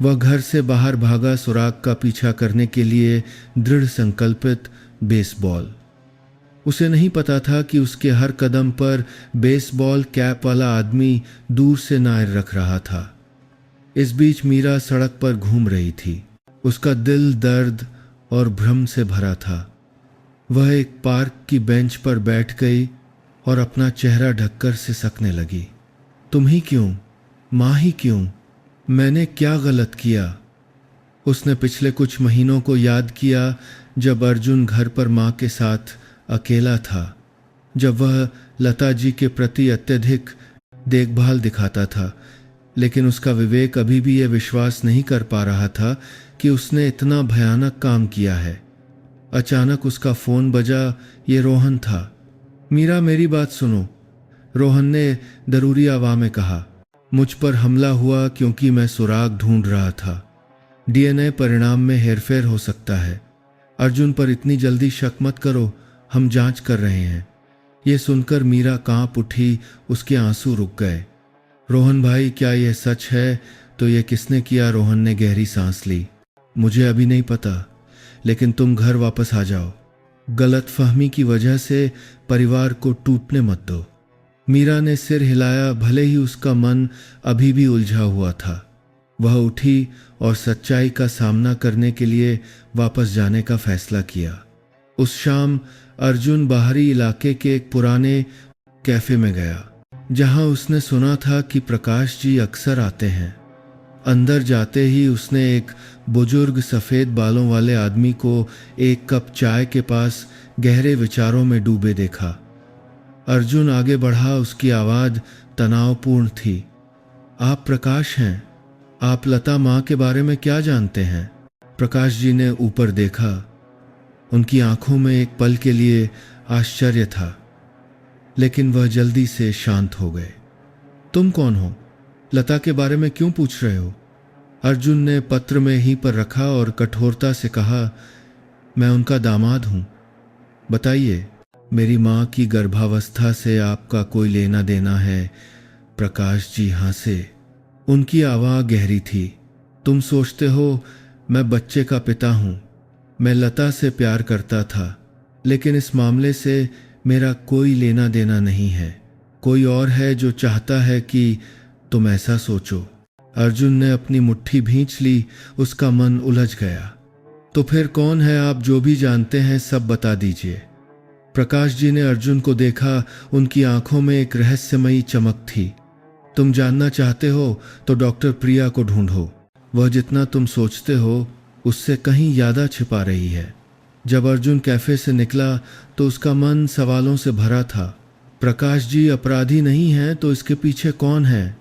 वह घर से बाहर भागा, सुराग का पीछा करने के लिए दृढ़ संकल्पित। बेसबॉल, उसे नहीं पता था कि उसके हर कदम पर बेसबॉल कैप वाला आदमी दूर से नायर रख रहा था। इस बीच मीरा सड़क पर घूम रही थी। उसका दिल दर्द और भ्रम से भरा था। वह एक पार्क की बेंच पर बैठ गई और अपना चेहरा ढककर सिसकने लगी। तुम ही क्यों? माँ ही क्यों? मैंने क्या गलत किया? उसने पिछले कुछ महीनों को याद किया, जब अर्जुन घर पर माँ के साथ अकेला था, जब वह लता जी के प्रति अत्यधिक देखभाल दिखाता था, लेकिन उसका विवेक अभी भी यह विश्वास नहीं कर पा रहा था कि उसने इतना भयानक काम किया है। अचानक उसका फोन बजा। ये रोहन था। मीरा, मेरी बात सुनो, रोहन ने जरूरी आवाज में कहा। मुझ पर हमला हुआ क्योंकि मैं सुराग ढूंढ रहा था। डीएनए परिणाम में हेरफेर हो सकता है। अर्जुन पर इतनी जल्दी शक मत करो, हम जांच कर रहे हैं। ये सुनकर मीरा कांप उठी, उसके आंसू रुक गए। रोहन भाई, क्या यह सच है? तो ये किसने किया? रोहन ने गहरी सांस ली। मुझे अभी नहीं पता, लेकिन तुम घर वापस आ जाओ। गलतफहमी की वजह से परिवार को टूटने मत दो। मीरा ने सिर हिलाया, भले ही उसका मन अभी भी उलझा हुआ था। वह उठी और सच्चाई का सामना करने के लिए वापस जाने का फैसला किया। उस शाम अर्जुन बाहरी इलाके के एक पुराने कैफे में गया, जहां उसने सुना था कि प्रकाश जी अक्सर आते हैं। अंदर जाते ही उसने एक बुजुर्ग सफ़ेद बालों वाले आदमी को एक कप चाय के पास गहरे विचारों में डूबे देखा। अर्जुन आगे बढ़ा, उसकी आवाज़ तनावपूर्ण थी। आप प्रकाश हैं? आप लता माँ के बारे में क्या जानते हैं? प्रकाश जी ने ऊपर देखा। उनकी आंखों में एक पल के लिए आश्चर्य था, लेकिन वह जल्दी से शांत हो गए। तुम कौन हो? लता के बारे में क्यों पूछ रहे हो? अर्जुन ने पत्र में ही पर रखा और कठोरता से कहा, मैं उनका दामाद हूं। बताइए, मेरी माँ की गर्भावस्था से आपका कोई लेना देना है? प्रकाश जी हंसे। उनकी आवाज़ गहरी थी। तुम सोचते हो मैं बच्चे का पिता हूं। मैं लता से प्यार करता था, लेकिन इस मामले से मेरा कोई लेना देना नहीं है। कोई और है जो चाहता है कि तुम ऐसा सोचो। अर्जुन ने अपनी मुट्ठी भींच ली, उसका मन उलझ गया। तो फिर कौन है आप? जो भी जानते हैं सब बता दीजिए। प्रकाश जी ने अर्जुन को देखा, उनकी आंखों में एक रहस्यमयी चमक थी। तुम जानना चाहते हो तो डॉक्टर प्रिया को ढूंढो। वह जितना तुम सोचते हो उससे कहीं ज़्यादा छिपा रही है। जब अर्जुन कैफे से निकला तो उसका मन सवालों से भरा था। प्रकाश जी अपराधी नहीं हैं तो इसके पीछे कौन है?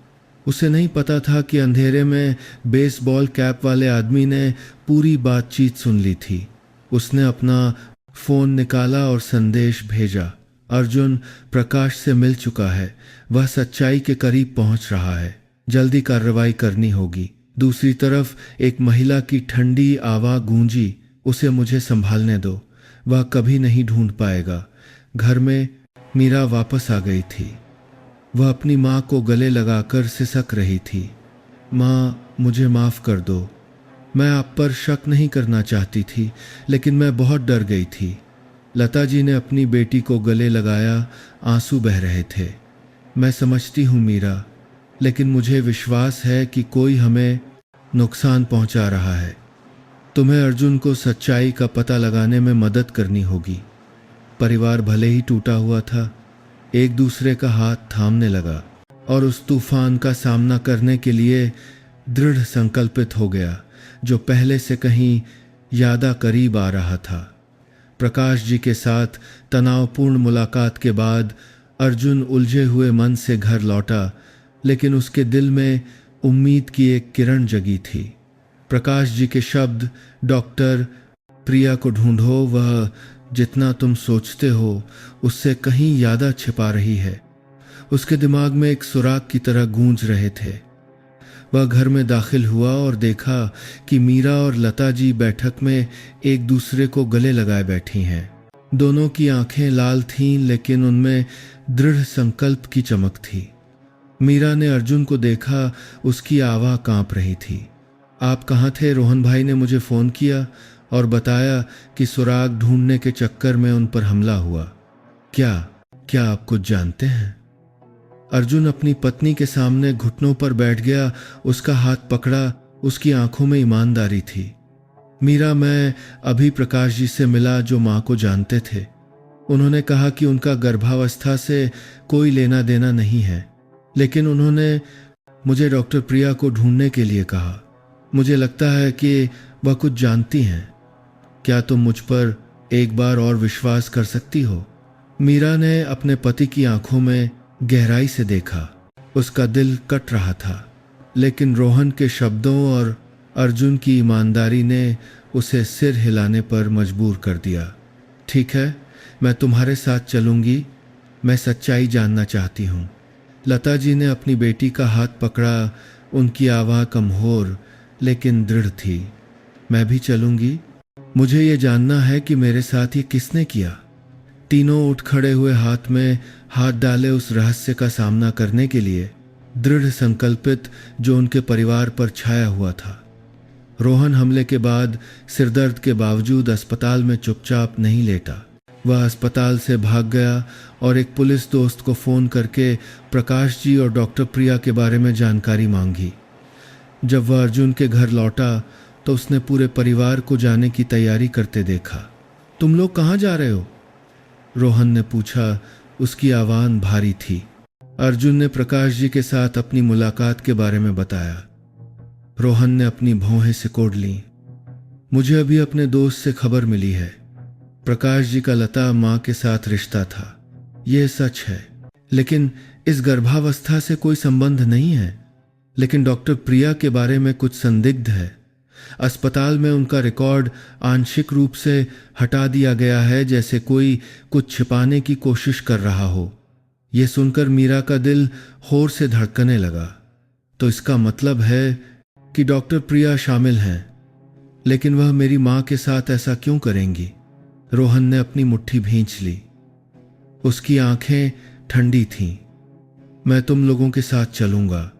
उसे नहीं पता था कि अंधेरे में बेसबॉल कैप वाले आदमी ने पूरी बातचीत सुन ली थी। उसने अपना फ़ोन निकाला और संदेश भेजा। अर्जुन प्रकाश से मिल चुका है, वह सच्चाई के करीब पहुंच रहा है, जल्दी कार्रवाई करनी होगी। दूसरी तरफ एक महिला की ठंडी आवाज़ गूंजी, उसे मुझे संभालने दो, वह कभी नहीं ढूंढ पाएगा। घर में मीरा वापस आ गई थी। वह अपनी माँ को गले लगाकर सिसक रही थी। माँ, मुझे माफ़ कर दो। मैं आप पर शक नहीं करना चाहती थी, लेकिन मैं बहुत डर गई थी। लता जी ने अपनी बेटी को गले लगाया, आंसू बह रहे थे। मैं समझती हूँ मीरा, लेकिन मुझे विश्वास है कि कोई हमें नुकसान पहुँचा रहा है। तुम्हें अर्जुन को सच्चाई का पता लगाने में मदद करनी होगी। परिवार भले ही टूटा हुआ था, एक दूसरे का हाथ थामने लगा और उस तूफान का सामना करने के लिए दृढ़ संकल्पित हो गया, जो पहले से कहीं ज़्यादा करीब आ रहा था। प्रकाश जी के साथ तनावपूर्ण मुलाकात के बाद अर्जुन उलझे हुए मन से घर लौटा, लेकिन उसके दिल में उम्मीद की एक किरण जगी थी। प्रकाश जी के शब्द, डॉक्टर प्रिया को ढूंढो, वह जितना तुम सोचते हो उससे कहीं ज़्यादा छिपा रही है, उसके दिमाग में एक सुराग की तरह गूंज रहे थे। वह घर में दाखिल हुआ और देखा कि मीरा और लता जी बैठक में एक दूसरे को गले लगाए बैठी हैं। दोनों की आंखें लाल थीं, लेकिन उनमें दृढ़ संकल्प की चमक थी। मीरा ने अर्जुन को देखा, उसकी आवाज़ कांप रही थी। आप कहाँ थे? रोहन भाई ने मुझे फ़ोन किया और बताया कि सुराग ढूंढने के चक्कर में उन पर हमला हुआ। क्या आप कुछ जानते हैं? अर्जुन अपनी पत्नी के सामने घुटनों पर बैठ गया, उसका हाथ पकड़ा, उसकी आंखों में ईमानदारी थी। मीरा, मैं अभी प्रकाश जी से मिला जो माँ को जानते थे। उन्होंने कहा कि उनका गर्भावस्था से कोई लेना देना नहीं है, लेकिन उन्होंने मुझे डॉक्टर प्रिया को ढूंढने के लिए कहा। मुझे लगता है कि वह कुछ जानती हैं। क्या तुम मुझ पर एक बार और विश्वास कर सकती हो? मीरा ने अपने पति की आंखों में गहराई से देखा। उसका दिल कट रहा था, लेकिन रोहन के शब्दों और अर्जुन की ईमानदारी ने उसे सिर हिलाने पर मजबूर कर दिया। ठीक है, मैं तुम्हारे साथ चलूंगी। मैं सच्चाई जानना चाहती हूँ, लता जी ने अपनी बेटी का हाथ पकड़ा। उनकी आवाज़ कमज़ोर लेकिन दृढ़ थी। मैं भी चलूंगी। मुझे ये जानना है कि मेरे साथ ये किसने किया। तीनों उठ खड़े हुए, हाथ में हाथ डाले उस रहस्य का सामना करने के लिए, दृढ़ संकल्पित जो उनके परिवार पर छाया हुआ था। रोहन हमले के बाद सिरदर्द के बावजूद अस्पताल में चुपचाप नहीं लेटा। वह अस्पताल से भाग गया और एक पुलिस दोस्त को फ़ोन करके प्रकाश जी और डॉक्टर प्रिया के बारे में जानकारी मांगी। जब वह अर्जुन के घर लौटा तो उसने पूरे परिवार को जाने की तैयारी करते देखा। तुम लोग कहाँ जा रहे हो? रोहन ने पूछा। उसकी आवाज़ भारी थी। अर्जुन ने प्रकाश जी के साथ अपनी मुलाकात के बारे में बताया। रोहन ने अपनी भौहें सिकोड़ लीं। मुझे अभी अपने दोस्त से खबर मिली है। प्रकाश जी का लता माँ के साथ रिश्ता था, यह सच है, लेकिन इस गर्भावस्था से कोई संबंध नहीं है। लेकिन डॉक्टर प्रिया के बारे में कुछ संदिग्ध है। अस्पताल में उनका रिकॉर्ड आंशिक रूप से हटा दिया गया है, जैसे कोई कुछ छिपाने की कोशिश कर रहा हो। यह सुनकर मीरा का दिल होर से धड़कने लगा। तो इसका मतलब है कि डॉक्टर प्रिया शामिल हैं। लेकिन वह मेरी माँ के साथ ऐसा क्यों करेंगी? रोहन ने अपनी मुट्ठी भींच ली। उसकी आंखें ठंडी थीं। मैं तुम लोगों के साथ चलूंगा।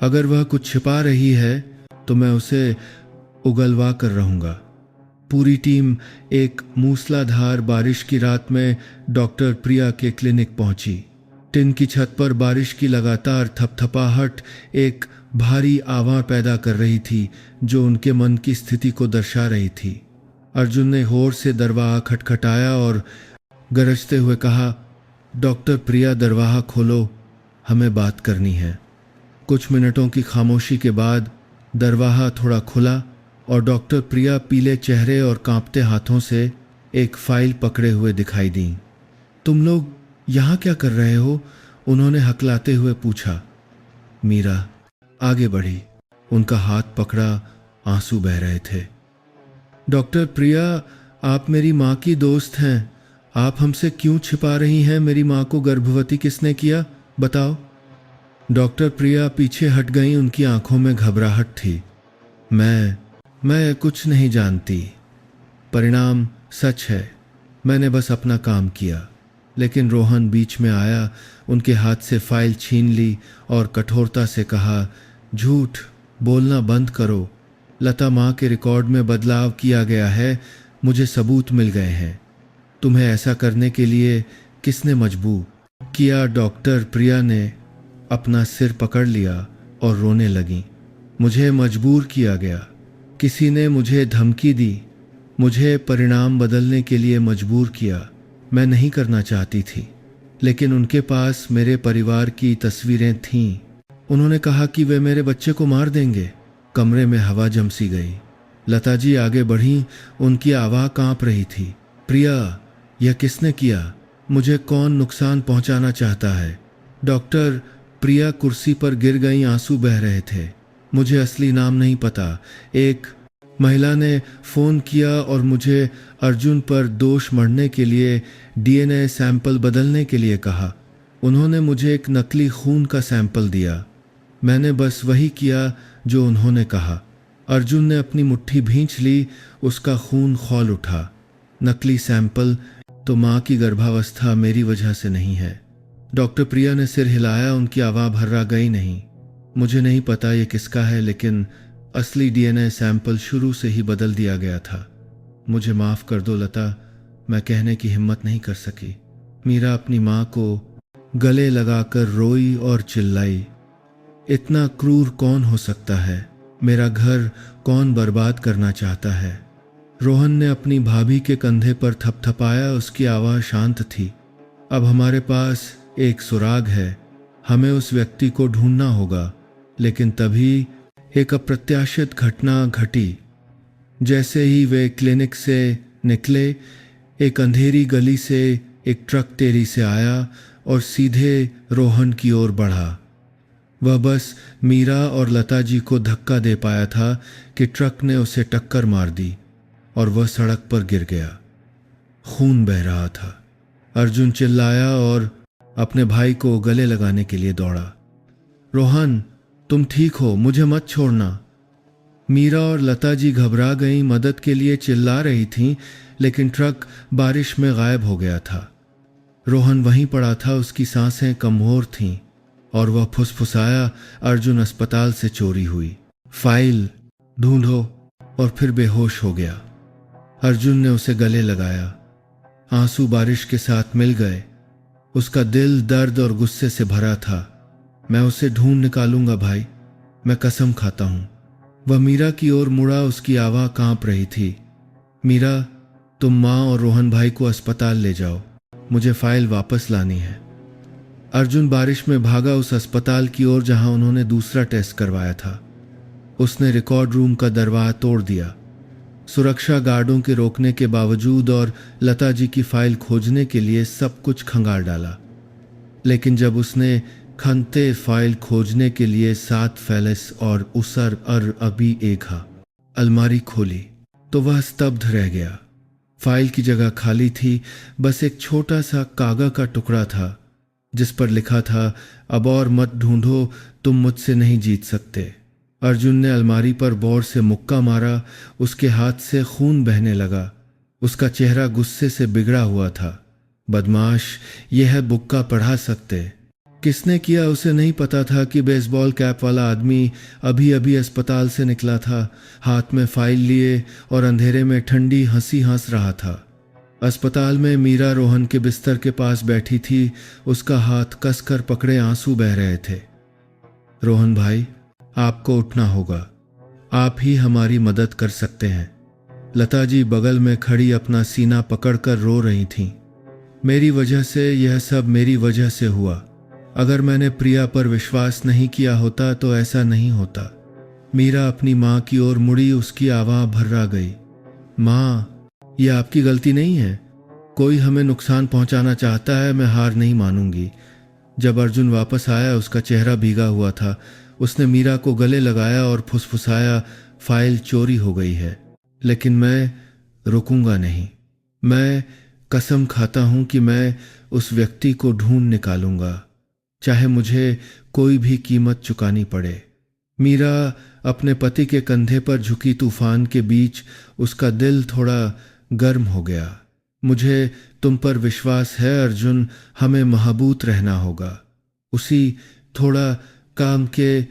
अगर वह कुछ छिपा रही है तो मैं उसे उगलवा कर रहूंगा। पूरी टीम एक मूसलाधार बारिश की रात में डॉक्टर प्रिया के क्लिनिक पहुंची। टिन की छत पर बारिश की लगातार थपथपाहट एक भारी आवाज़ पैदा कर रही थी जो उनके मन की स्थिति को दर्शा रही थी। अर्जुन ने होर से दरवाज़ा खटखटाया और गरजते हुए कहा, डॉक्टर प्रिया, दरवाज़ा खोलो, हमें बात करनी है। कुछ मिनटों की खामोशी के बाद दरवाज़ा थोड़ा खुला और डॉक्टर प्रिया पीले चेहरे और कांपते हाथों से एक फाइल पकड़े हुए दिखाई दी। तुम लोग यहाँ क्या कर रहे हो? उन्होंने हकलाते हुए पूछा। मीरा आगे बढ़ी। उनका हाथ पकड़ा, आंसू बह रहे थे। डॉक्टर प्रिया, आप मेरी माँ की दोस्त हैं। आप हमसे क्यों छिपा रही हैं? मेरी माँ को गर्भवती किसने किया, बताओ। डॉक्टर प्रिया पीछे हट गई। उनकी आंखों में घबराहट थी। मैं कुछ नहीं जानती। परिणाम सच है। मैंने बस अपना काम किया। लेकिन रोहन बीच में आया, उनके हाथ से फाइल छीन ली और कठोरता से कहा, झूठ बोलना बंद करो। लता माँ के रिकॉर्ड में बदलाव किया गया है। मुझे सबूत मिल गए हैं। तुम्हें ऐसा करने के लिए किसने मजबूर किया? डॉक्टर प्रिया ने अपना सिर पकड़ लिया और रोने लगी। मुझे मजबूर किया गया। किसी ने मुझे धमकी दी, मुझे परिणाम बदलने के लिए मजबूर किया। मैं नहीं करना चाहती थी, लेकिन उनके पास मेरे परिवार की तस्वीरें थीं। उन्होंने कहा कि वे मेरे बच्चे को मार देंगे। कमरे में हवा जम सी गई। लता जी आगे बढ़ी। उनकी आवाज़ कांप रही थी। प्रिया, यह किसने किया? मुझे कौन नुकसान पहुंचाना चाहता है? डॉक्टर प्रिया कुर्सी पर गिर गई, आंसू बह रहे थे। मुझे असली नाम नहीं पता। एक महिला ने फ़ोन किया और मुझे अर्जुन पर दोष मढ़ने के लिए डीएनए सैंपल बदलने के लिए कहा। उन्होंने मुझे एक नकली खून का सैंपल दिया। मैंने बस वही किया जो उन्होंने कहा। अर्जुन ने अपनी मुट्ठी भींच ली। उसका खून खौल उठा। नकली सैंपल? तो माँ की गर्भावस्था मेरी वजह से नहीं है। डॉक्टर प्रिया ने सिर हिलाया। उनकी आवाज़ भर्रा गई नहीं। मुझे नहीं पता ये किसका है, लेकिन असली डीएनए सैंपल शुरू से ही बदल दिया गया था। मुझे माफ़ कर दो लता, मैं कहने की हिम्मत नहीं कर सकी। मीरा अपनी माँ को गले लगाकर रोई और चिल्लाई, इतना क्रूर कौन हो सकता है? मेरा घर कौन बर्बाद करना चाहता है? रोहन ने अपनी भाभी के कंधे पर थपथपाया। उसकी आवाज़ शांत थी। अब हमारे पास एक सुराग है। हमें उस व्यक्ति को ढूंढना होगा। लेकिन तभी एक अप्रत्याशित घटना घटी। जैसे ही वे क्लिनिक से निकले, एक अंधेरी गली से एक ट्रक तेजी से आया और सीधे रोहन की ओर बढ़ा। वह बस मीरा और लता जी को धक्का दे पाया था कि ट्रक ने उसे टक्कर मार दी और वह सड़क पर गिर गया। खून बह रहा था। अर्जुन चिल्लाया और अपने भाई को गले लगाने के लिए दौड़ा। रोहन, तुम ठीक हो, मुझे मत छोड़ना। मीरा और लता जी घबरा गईं, मदद के लिए चिल्ला रही थीं, लेकिन ट्रक बारिश में गायब हो गया था। रोहन वहीं पड़ा था, उसकी सांसें कमजोर थीं और वह फुसफुसाया, अर्जुन अस्पताल से चोरी हुई, फाइल ढूंढो, और फिर बेहोश हो गया। अर्जुन ने उसे गले लगाया। आंसू बारिश के साथ मिल गए। उसका दिल दर्द और गुस्से से भरा था। मैं उसे ढूंढ निकालूंगा भाई, मैं कसम खाता हूं। वह मीरा की ओर मुड़ा, उसकी आवाज़ कांप रही थी। मीरा, तुम माँ और रोहन भाई को अस्पताल ले जाओ, मुझे फाइल वापस लानी है। अर्जुन बारिश में भागा उस अस्पताल की ओर जहां उन्होंने दूसरा टेस्ट करवाया था। उसने रिकॉर्ड रूम का दरवाजा तोड़ दिया। सुरक्षा गार्डों के रोकने के बावजूद और लता जी की फाइल खोजने के लिए सब कुछ खंगाल डाला। लेकिन जब उसने खनते फाइल खोजने के लिए 7 फैलस और उसर अभी एकहा अलमारी खोली तो वह स्तब्ध रह गया। फाइल की जगह खाली थी, बस एक छोटा सा कागज का टुकड़ा था जिस पर लिखा था, अब और मत ढूंढो, तुम मुझसे नहीं जीत सकते। अर्जुन ने अलमारी पर बोर से मुक्का मारा, उसके हाथ से खून बहने लगा। उसका चेहरा गुस्से से बिगड़ा हुआ था। बदमाश, यह है बुक्का पढ़ा सकते। किसने किया उसे नहीं पता था कि बेसबॉल कैप वाला आदमी अभी अभी अस्पताल से निकला था, हाथ में फाइल लिए और अंधेरे में ठंडी हंसी हंस रहा था। अस्पताल में मीरा रोहन के बिस्तर के पास बैठी थी, उसका हाथ कसकर पकड़े आंसू बह रहे थे। रोहन भाई, आपको उठना होगा, आप ही हमारी मदद कर सकते हैं। लता जी बगल में खड़ी अपना सीना पकड़कर रो रही थीं। मेरी वजह से, यह सब मेरी वजह से हुआ। अगर मैंने प्रिया पर विश्वास नहीं किया होता तो ऐसा नहीं होता। मीरा अपनी माँ की ओर मुड़ी, उसकी आवाज़ भर्रा गई। माँ, यह आपकी गलती नहीं है। कोई हमें नुकसान पहुंचाना चाहता है, मैं हार नहीं मानूंगी। जब अर्जुन वापस आया, उसका चेहरा भीगा हुआ था। उसने मीरा को गले लगाया और फुसफुसाया, फाइल चोरी हो गई है, लेकिन मैं रुकूंगा नहीं। मैं कसम खाता हूं कि मैं उस व्यक्ति को ढूंढ निकालूंगा, चाहे मुझे कोई भी कीमत चुकानी पड़े। मीरा अपने पति के कंधे पर झुकी, तूफान के बीच उसका दिल थोड़ा गर्म हो गया। मुझे तुम पर विश्वास है अर्जुन, हमें महबूत रहना होगा। उसी थोड़ा काम के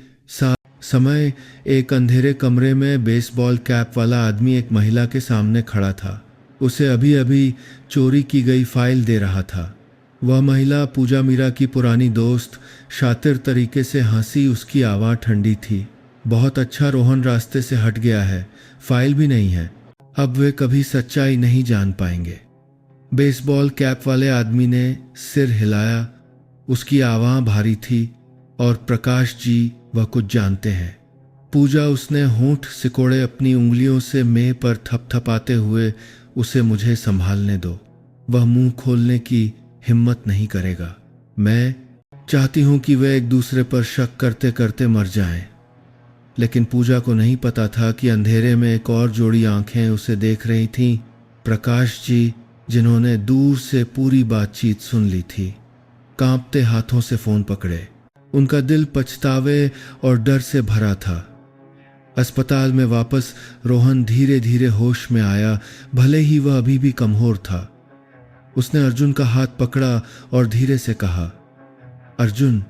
समय एक अंधेरे कमरे में बेसबॉल कैप वाला आदमी एक महिला के सामने खड़ा था। उसे अभी अभी चोरी की गई फाइल दे रहा था। वह महिला पूजा, मीरा की पुरानी दोस्त, शातिर तरीके से हंसी, उसकी आवाज़ ठंडी थी। बहुत अच्छा, रोहन रास्ते से हट गया है, फाइल भी नहीं है, अब वे कभी सच्चाई नहीं जान पाएंगे। बेसबॉल कैप वाले आदमी ने सिर हिलाया, उसकी आवाज़ भारी थी। और प्रकाश जी, वह कुछ जानते हैं। पूजा, उसने होंठ सिकोड़े अपनी उंगलियों से मेह पर थपथपाते हुए, उसे मुझे संभालने दो, वह मुंह खोलने की हिम्मत नहीं करेगा। मैं चाहती हूं कि वे एक दूसरे पर शक करते करते मर जाएं। लेकिन पूजा को नहीं पता था कि अंधेरे में एक और जोड़ी आंखें उसे देख रही थीं। प्रकाश जी, जिन्होंने दूर से पूरी बातचीत सुन ली थी, कांपते हाथों से फोन पकड़े। उनका दिल पछतावे और डर से भरा था। अस्पताल में वापस रोहन धीरे धीरे होश में आया, भले ही वह अभी भी कमजोर था। उसने अर्जुन का हाथ पकड़ा और धीरे से कहा, अर्जुन,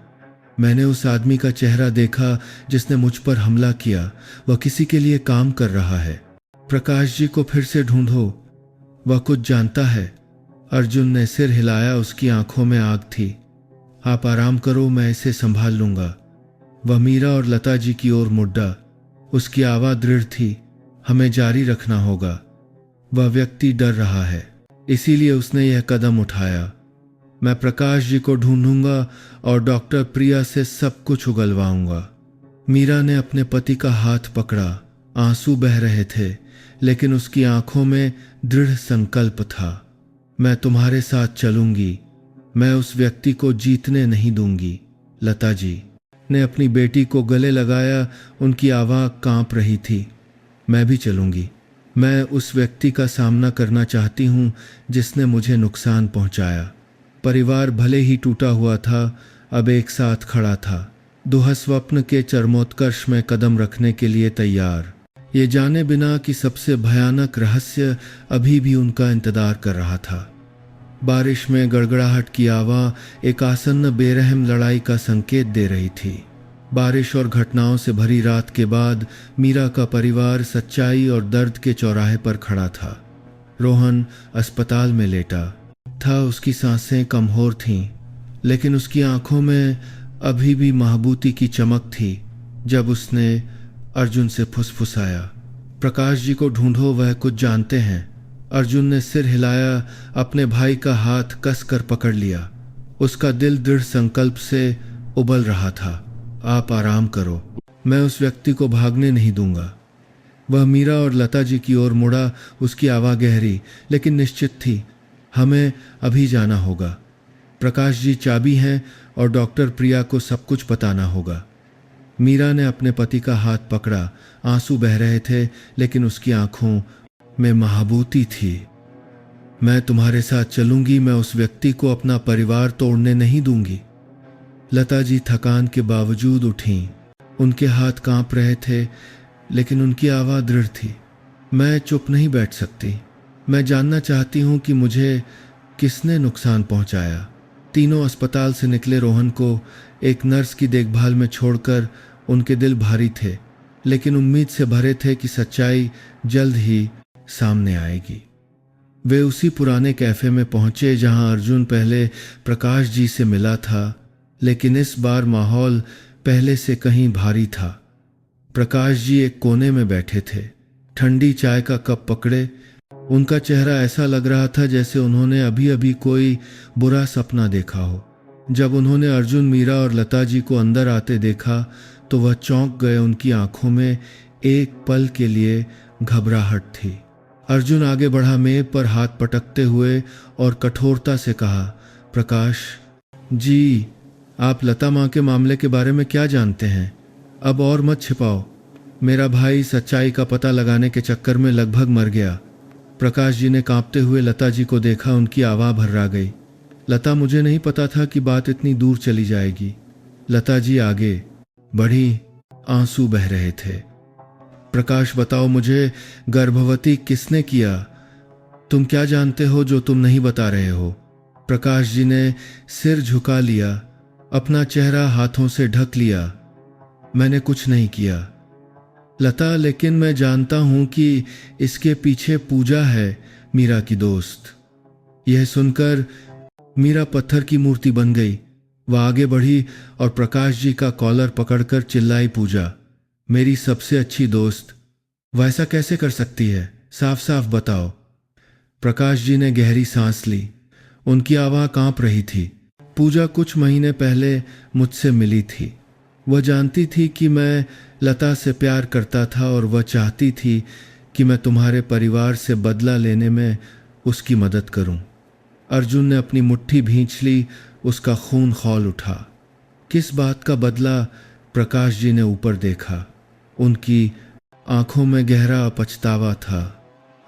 मैंने उस आदमी का चेहरा देखा जिसने मुझ पर हमला किया। वह किसी के लिए काम कर रहा है। प्रकाश जी को फिर से ढूंढो, वह कुछ जानता है। अर्जुन ने सिर हिलाया, उसकी आंखों में आग थी। आप आराम करो, मैं इसे संभाल लूंगा। वह मीरा और लता जी की ओर मुड़ा, उसकी आवाज़ दृढ़ थी। हमें जारी रखना होगा। वह व्यक्ति डर रहा है, इसीलिए उसने यह कदम उठाया। मैं प्रकाश जी को ढूंढूंगा और डॉक्टर प्रिया से सब कुछ उगलवाऊंगा। मीरा ने अपने पति का हाथ पकड़ा। आंसू बह रहे थे, लेकिन उसकी आंखों में दृढ़ संकल्प था। मैं तुम्हारे साथ चलूंगी, मैं उस व्यक्ति को जीतने नहीं दूंगी। लता जी ने अपनी बेटी को गले लगाया, उनकी आवाज़ कांप रही थी। मैं भी चलूंगी। मैं उस व्यक्ति का सामना करना चाहती हूँ जिसने मुझे नुकसान पहुंचाया। परिवार भले ही टूटा हुआ था, अब एक साथ खड़ा था, दुहा स्वप्न के चरमोत्कर्ष में कदम रखने के लिए तैयार, ये जाने बिना कि सबसे भयानक रहस्य अभी भी उनका इंतजार कर रहा था। बारिश में गड़गड़ाहट की आवाज़ एक आसन्न बेरहम लड़ाई का संकेत दे रही थी। बारिश और घटनाओं से भरी रात के बाद मीरा का परिवार सच्चाई और दर्द के चौराहे पर खड़ा था। रोहन अस्पताल में लेटा था, उसकी सांसें कमजोर थीं, लेकिन उसकी आंखों में अभी भी महाबूती की चमक थी। जब उसने अर्जुन से फुसफुसाया, प्रकाश जी को ढूंढो, वह कुछ जानते हैं। अर्जुन ने सिर हिलाया, अपने भाई का हाथ कसकर पकड़ लिया। उसका दिल दृढ़ संकल्प से उबल रहा था। आप आराम करो, मैं उस व्यक्ति को भागने नहीं दूंगा। वह मीरा और लता जी की ओर मुड़ा, उसकी आवाज़ गहरी लेकिन निश्चित थी। हमें अभी जाना होगा। प्रकाश जी चाबी हैं और डॉक्टर प्रिया को सब कुछ बताना होगा। मीरा ने अपने पति का हाथ पकड़ा, आंसू बह रहे थे लेकिन उसकी आंखों में महाबूती थी। मैं तुम्हारे साथ चलूंगी, मैं उस व्यक्ति को अपना परिवार तोड़ने नहीं दूंगी। लता जी थकान के बावजूद उठीं। उनके हाथ कांप रहे थे लेकिन उनकी आवाज़ दृढ़ थी। मैं चुप नहीं बैठ सकती। मैं जानना चाहती हूँ कि मुझे किसने नुकसान पहुँचाया। तीनों अस्पताल से निकले रोहन को एक नर्स की देखभाल में छोड़कर उनके दिल भारी थे, लेकिन उम्मीद से भरे थे कि सच्चाई जल्द ही सामने आएगी। वे उसी पुराने कैफे में पहुंचे जहां अर्जुन पहले प्रकाश जी से मिला था, लेकिन इस बार माहौल पहले से कहीं भारी था। प्रकाश जी एक कोने में बैठे थे, ठंडी चाय का कप पकड़े। उनका चेहरा ऐसा लग रहा था जैसे उन्होंने अभी अभी कोई बुरा सपना देखा हो। जब उन्होंने अर्जुन, मीरा और लता जी को अंदर आते देखा तो वह चौंक गए। उनकी आंखों में एक पल के लिए घबराहट थी। अर्जुन आगे बढ़ा, मेज पर हाथ पटकते हुए और कठोरता से कहा, प्रकाश जी, आप लता माँ के मामले के बारे में क्या जानते हैं? अब और मत छिपाओ। मेरा भाई सच्चाई का पता लगाने के चक्कर में लगभग मर गया। प्रकाश जी ने कांपते हुए लता जी को देखा, उनकी आवाज़ भर्रा गई। लता, मुझे नहीं पता था कि बात इतनी दूर चली जाएगी। लता जी आगे बढ़ी, आंसू बह रहे थे। प्रकाश, बताओ मुझे, गर्भवती किसने किया? तुम क्या जानते हो जो तुम नहीं बता रहे हो? प्रकाश जी ने सिर झुका लिया, अपना चेहरा हाथों से ढक लिया। मैंने कुछ नहीं किया लता, लेकिन मैं जानता हूं कि इसके पीछे पूजा है, मीरा की दोस्त। यह सुनकर मीरा पत्थर की मूर्ति बन गई। वह आगे बढ़ी और प्रकाश जी का कॉलर पकड़कर चिल्लाई, पूजा मेरी सबसे अच्छी दोस्त, वह ऐसा कैसे कर सकती है? साफ साफ बताओ। प्रकाश जी ने गहरी सांस ली, उनकी आवाज़ कांप रही थी। पूजा कुछ महीने पहले मुझसे मिली थी। वह जानती थी कि मैं लता से प्यार करता था और वह चाहती थी कि मैं तुम्हारे परिवार से बदला लेने में उसकी मदद करूं। अर्जुन ने अपनी मुट्ठी भींच ली, उसका खून खौल उठा। किस बात का बदला? प्रकाश जी ने ऊपर देखा, उनकी आंखों में गहरा पछतावा था।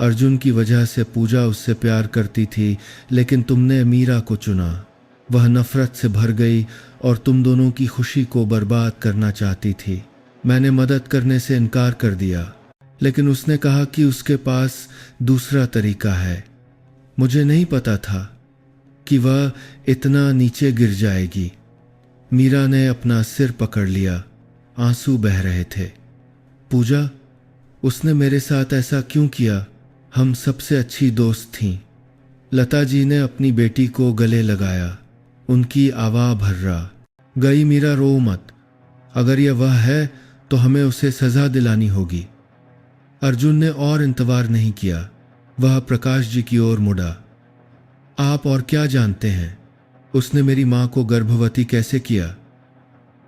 अर्जुन की वजह से पूजा उससे प्यार करती थी, लेकिन तुमने मीरा को चुना। वह नफरत से भर गई और तुम दोनों की खुशी को बर्बाद करना चाहती थी। मैंने मदद करने से इनकार कर दिया, लेकिन उसने कहा कि उसके पास दूसरा तरीका है। मुझे नहीं पता था कि वह इतना नीचे गिर जाएगी। मीरा ने अपना सिर पकड़ लिया, आंसू बह रहे थे। पूजा, उसने मेरे साथ ऐसा क्यों किया? हम सबसे अच्छी दोस्त थीं। लता जी ने अपनी बेटी को गले लगाया, उनकी आवाज़ भर्रा गई। मीरा, रो मत। अगर यह वह है तो हमें उसे सज़ा दिलानी होगी। अर्जुन ने और इंतजार नहीं किया, वह प्रकाश जी की ओर मुड़ा। आप और क्या जानते हैं? उसने मेरी माँ को गर्भवती कैसे किया?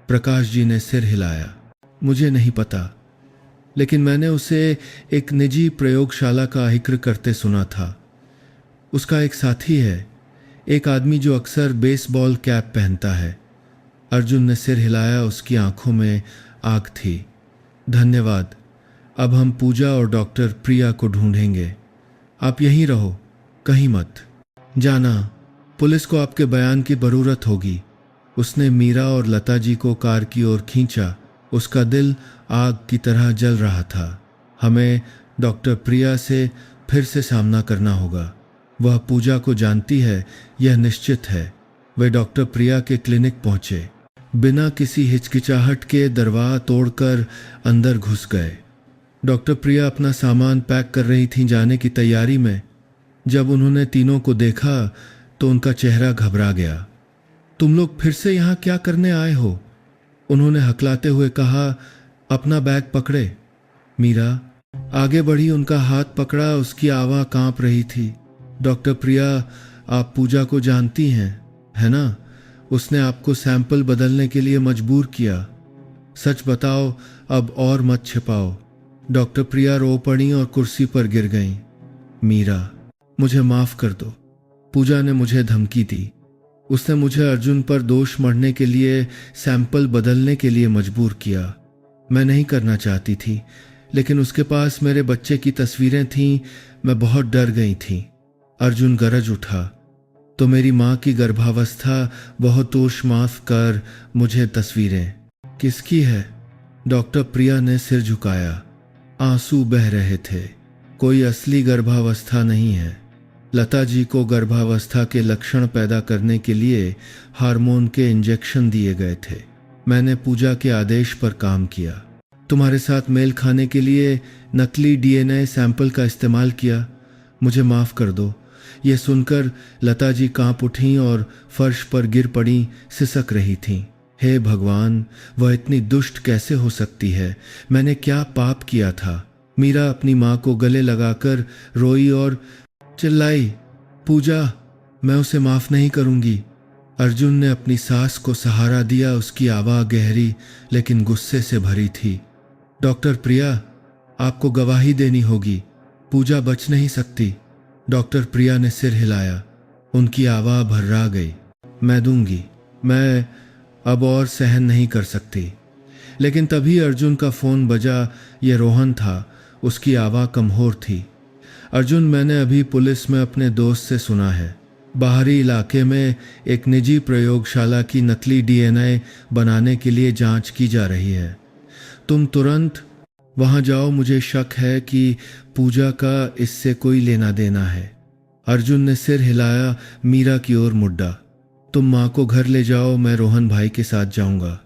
प्रकाश जी ने सिर हिलाया, मुझे नहीं पता, लेकिन मैंने उसे एक निजी प्रयोगशाला का जिक्र करते सुना था। उसका एक साथी है, एक आदमी जो अक्सर बेसबॉल कैप पहनता है। अर्जुन ने सिर हिलाया, उसकी आंखों में आग थी। धन्यवाद। अब हम पूजा और डॉक्टर प्रिया को ढूंढेंगे। आप यहीं रहो, कहीं मत जाना। पुलिस को आपके बयान की ज़रूरत होगी। उसने मीरा और लता जी को कार की ओर खींचा। उसका दिल आग की तरह जल रहा था। हमें डॉक्टर प्रिया से फिर से सामना करना होगा। वह पूजा को जानती है, यह निश्चित है। वे डॉक्टर प्रिया के क्लिनिक पहुंचे। बिना किसी हिचकिचाहट के दरवाज़ा तोड़कर अंदर घुस गए। डॉक्टर प्रिया अपना सामान पैक कर रही थीं जाने की तैयारी में। जब उन्होंने तीनों को देखा तो उनका चेहरा घबरा गया। तुम लोग फिर से यहाँ क्या करने आए हो? उन्होंने हकलाते हुए कहा। अपना बैग पकड़े। मीरा आगे बढ़ी, उनका हाथ पकड़ा। उसकी आवाज़ कांप रही थी। डॉक्टर प्रिया, आप पूजा को जानती हैं, है ना? उसने आपको सैंपल बदलने के लिए मजबूर किया। सच बताओ अब और मत छिपाओ। डॉक्टर प्रिया रो पड़ी और कुर्सी पर गिर गईं। मीरा, मुझे माफ़ कर दो। पूजा ने मुझे धमकी दी। उसने मुझे अर्जुन पर दोष मढ़ने के लिए सैंपल बदलने के लिए मजबूर किया। मैं नहीं करना चाहती थी, लेकिन उसके पास मेरे बच्चे की तस्वीरें थीं। मैं बहुत डर गई थी। अर्जुन गरज उठा। तो मेरी माँ की गर्भावस्था, बहुत दोष माफ़ कर। मुझे तस्वीरें किसकी है? डॉक्टर प्रिया ने सिर झुकाया। आंसू बह रहे थे। कोई असली गर्भावस्था नहीं है। लता जी को गर्भावस्था के लक्षण पैदा करने के लिए हार्मोन के इंजेक्शन दिए गए थे। मैंने पूजा के आदेश पर काम किया। तुम्हारे साथ मेल खाने के लिए नकली डीएनए सैंपल का इस्तेमाल किया। मुझे माफ़ कर दो। यह सुनकर लता जी कांप उठीं और फर्श पर गिर पड़ी, सिसक रही थीं। हे भगवान, वह इतनी दुष्ट कैसे हो सकती है? मैंने क्या पाप किया था? मीरा अपनी माँ को गले लगाकर रोई और चिल्लाई, पूजा, मैं उसे माफ़ नहीं करूँगी। अर्जुन ने अपनी सास को सहारा दिया। उसकी आवाज़ गहरी लेकिन गुस्से से भरी थी। डॉक्टर प्रिया, आपको गवाही देनी होगी। पूजा बच नहीं सकती। डॉक्टर प्रिया ने सिर हिलाया। उनकी आवाज़ भर्रा गई। मैं दूंगी। मैं अब और सहन नहीं कर सकती। लेकिन तभी अर्जुन का फ़ोन बजा। ये रोहन था। उसकी आवाज़ कमज़ोर थी। अर्जुन, मैंने अभी पुलिस में अपने दोस्त से सुना है, बाहरी इलाके में एक निजी प्रयोगशाला की नकली डीएनए बनाने के लिए जांच की जा रही है। तुम तुरंत वहां जाओ। मुझे शक है कि पूजा का इससे कोई लेना देना है। अर्जुन ने सिर हिलाया। मीरा की ओर मुड़ा। तुम माँ को घर ले जाओ, मैं रोहन भाई के साथ जाऊंगा।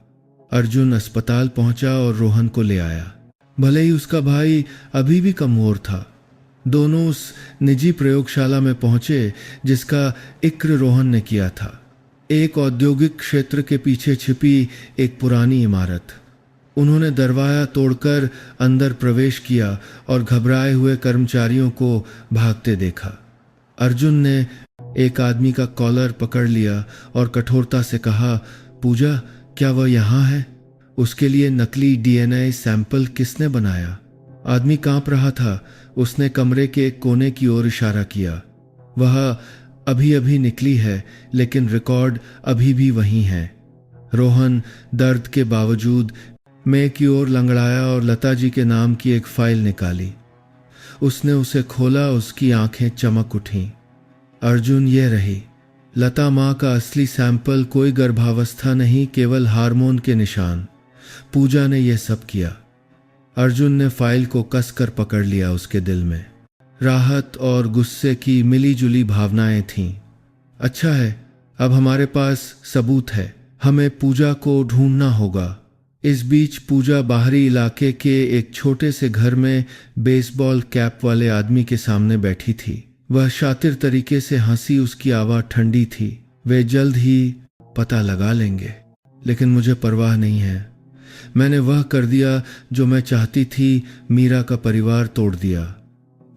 अर्जुन अस्पताल पहुंचा और रोहन को ले आया। भले ही उसका भाई अभी भी कमज़ोर था। दोनों उस निजी प्रयोगशाला में पहुंचे जिसका इक्र रोहन ने किया था। एक औद्योगिक क्षेत्र के पीछे छिपी एक पुरानी इमारत। उन्होंने दरवाज़ा तोड़कर अंदर प्रवेश किया और घबराए हुए कर्मचारियों को भागते देखा। अर्जुन ने एक आदमी का कॉलर पकड़ लिया और कठोरता से कहा, पूजा, क्या वह यहाँ है? उसके लिए नकली डीएनए सैंपल किसने बनाया? आदमी कांप रहा था। उसने कमरे के एक कोने की ओर इशारा किया। वह अभी अभी निकली है, लेकिन रिकॉर्ड अभी भी वहीं है। रोहन दर्द के बावजूद मैं की ओर लंगड़ाया और लता जी के नाम की एक फाइल निकाली। उसने उसे खोला। उसकी आंखें चमक उठीं। अर्जुन, ये रही लता माँ का असली सैंपल। कोई गर्भावस्था नहीं, केवल हार्मोन के निशान। पूजा ने यह सब किया। अर्जुन ने फाइल को कसकर पकड़ लिया। उसके दिल में राहत और गुस्से की मिली-जुली भावनाएं थीं। अच्छा है, अब हमारे पास सबूत है। हमें पूजा को ढूंढना होगा। इस बीच पूजा बाहरी इलाके के एक छोटे से घर में बेसबॉल कैप वाले आदमी के सामने बैठी थी। वह शातिर तरीके से हंसी। उसकी आवाज़ ठंडी थी। वे जल्द ही पता लगा लेंगे, लेकिन मुझे परवाह नहीं है। मैंने वह कर दिया जो मैं चाहती थी। मीरा का परिवार तोड़ दिया।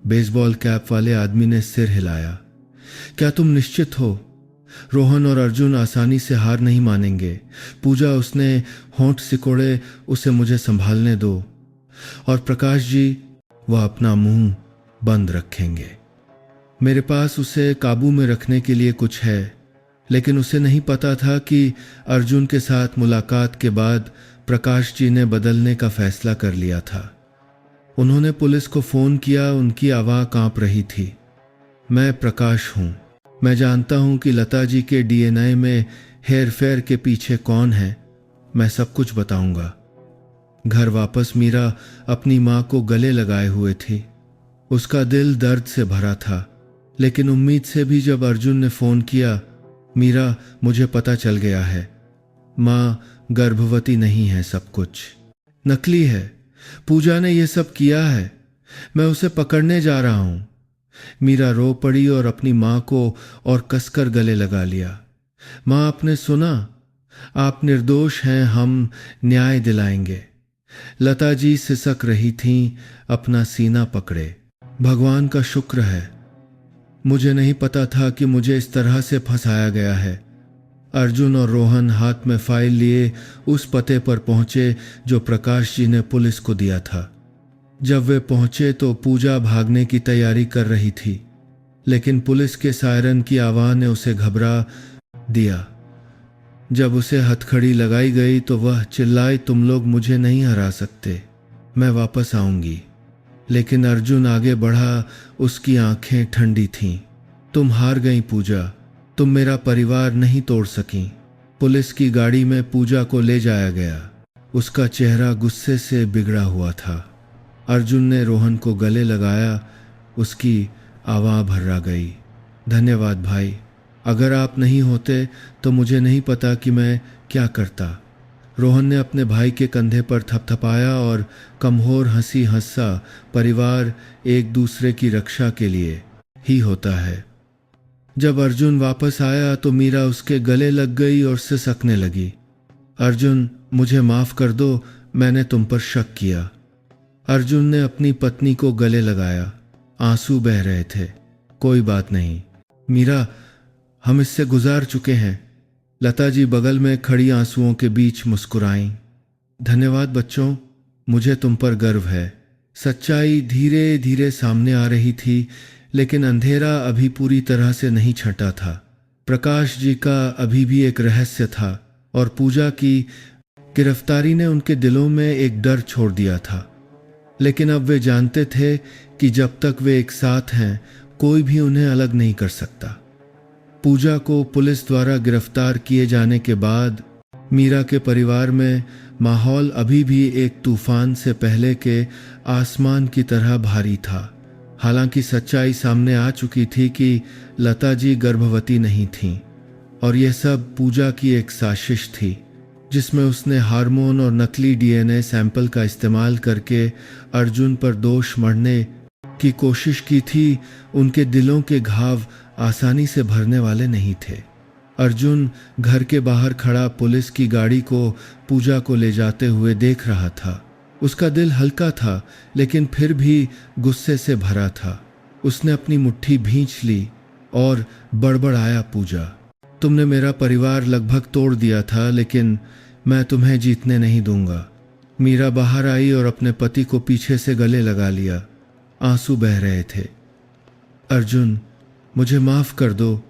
बेसबॉल कैप वाले आदमी ने सिर हिलाया। क्या तुम निश्चित हो? रोहन और अर्जुन आसानी से हार नहीं मानेंगे। पूजा, उसने होंठ सिकोड़े, उसे मुझे संभालने दो। और प्रकाश जी, वह अपना मुंह बंद रखेंगे। मेरे पास उसे काबू में रखने के लिए कुछ है, लेकिन उसे नहीं पता था कि अर्जुन के साथ मुलाकात के बाद प्रकाश जी ने बदलने का फैसला कर लिया था। उन्होंने पुलिस को फ़ोन किया। उनकी आवाज़ कांप रही थी। मैं प्रकाश हूँ। मैं जानता हूं कि लता जी के डीएनए में हेर फेर के पीछे कौन है। मैं सब कुछ बताऊंगा। घर वापस मीरा अपनी मां को गले लगाए हुए थी। उसका दिल दर्द से भरा था, लेकिन उम्मीद से भी जब अर्जुन ने फोन किया, मीरा मुझे पता चल गया है, मां गर्भवती नहीं है, सब कुछ नकली है। पूजा ने यह सब किया है। मैं उसे पकड़ने जा रहा हूं। मीरा रो पड़ी और अपनी मां को और कसकर गले लगा लिया। मां, आपने सुना? आप निर्दोष हैं, हम न्याय दिलाएंगे। लता जी सिसक रही थीं, अपना सीना पकड़े। भगवान का शुक्र है। मुझे नहीं पता था कि मुझे इस तरह से फंसाया गया है। अर्जुन और रोहन हाथ में फाइल लिए उस पते पर पहुंचे जो प्रकाश जी ने पुलिस को दिया था। जब वे पहुंचे तो पूजा भागने की तैयारी कर रही थी, लेकिन पुलिस के सायरन की आवाज ने उसे घबरा दिया। जब उसे हथकड़ी लगाई गई तो वह चिल्लाई, तुम लोग मुझे नहीं हरा सकते, मैं वापस आऊंगी। लेकिन अर्जुन आगे बढ़ा, उसकी आंखें ठंडी थीं। तुम हार गई पूजा, तुम मेरा परिवार नहीं तोड़ सकी। पुलिस की गाड़ी में पूजा को ले जाया गया। उसका चेहरा गुस्से से बिगड़ा हुआ था। अर्जुन ने रोहन को गले लगाया, उसकी आवाज़ भर्रा गई। धन्यवाद भाई, अगर आप नहीं होते तो मुझे नहीं पता कि मैं क्या करता। रोहन ने अपने भाई के कंधे पर थपथपाया और कमजोर हंसी हंसा। परिवार एक दूसरे की रक्षा के लिए ही होता है। जब अर्जुन वापस आया तो मीरा उसके गले लग गई और सिसकने लगी। अर्जुन, मुझे माफ कर दो, मैंने तुम पर शक किया। अर्जुन ने अपनी पत्नी को गले लगाया। आंसू बह रहे थे। कोई बात नहीं मीरा, हम इससे गुजार चुके हैं। लता जी बगल में खड़ी आंसुओं के बीच मुस्कुराईं। धन्यवाद बच्चों, मुझे तुम पर गर्व है। सच्चाई धीरे धीरे सामने आ रही थी, लेकिन अंधेरा अभी पूरी तरह से नहीं छंटा था। प्रकाश जी का अभी भी एक रहस्य था और पूजा की गिरफ्तारी ने उनके दिलों में एक डर छोड़ दिया था। लेकिन अब वे जानते थे कि जब तक वे एक साथ हैं, कोई भी उन्हें अलग नहीं कर सकता। पूजा को पुलिस द्वारा गिरफ्तार किए जाने के बाद मीरा के परिवार में माहौल अभी भी एक तूफान से पहले के आसमान की तरह भारी था। हालांकि सच्चाई सामने आ चुकी थी कि लता जी गर्भवती नहीं थीं और यह सब पूजा की एक साजिश थी, जिसमें उसने हार्मोन और नकली डीएनए सैंपल का इस्तेमाल करके अर्जुन पर दोष मढ़ने की कोशिश की थी। उनके दिलों के घाव आसानी से भरने वाले नहीं थे। अर्जुन घर के बाहर खड़ा पुलिस की गाड़ी को पूजा को ले जाते हुए देख रहा था। उसका दिल हल्का था, लेकिन फिर भी गुस्से से भरा था। उसने अपनी मुट्ठी भींच ली और बड़बड़ाया, पूजा, तुमने मेरा परिवार लगभग तोड़ दिया था, लेकिन मैं तुम्हें जीतने नहीं दूंगा। मीरा बाहर आई और अपने पति को पीछे से गले लगा लिया। आंसू बह रहे थे। अर्जुन, मुझे माफ कर दो,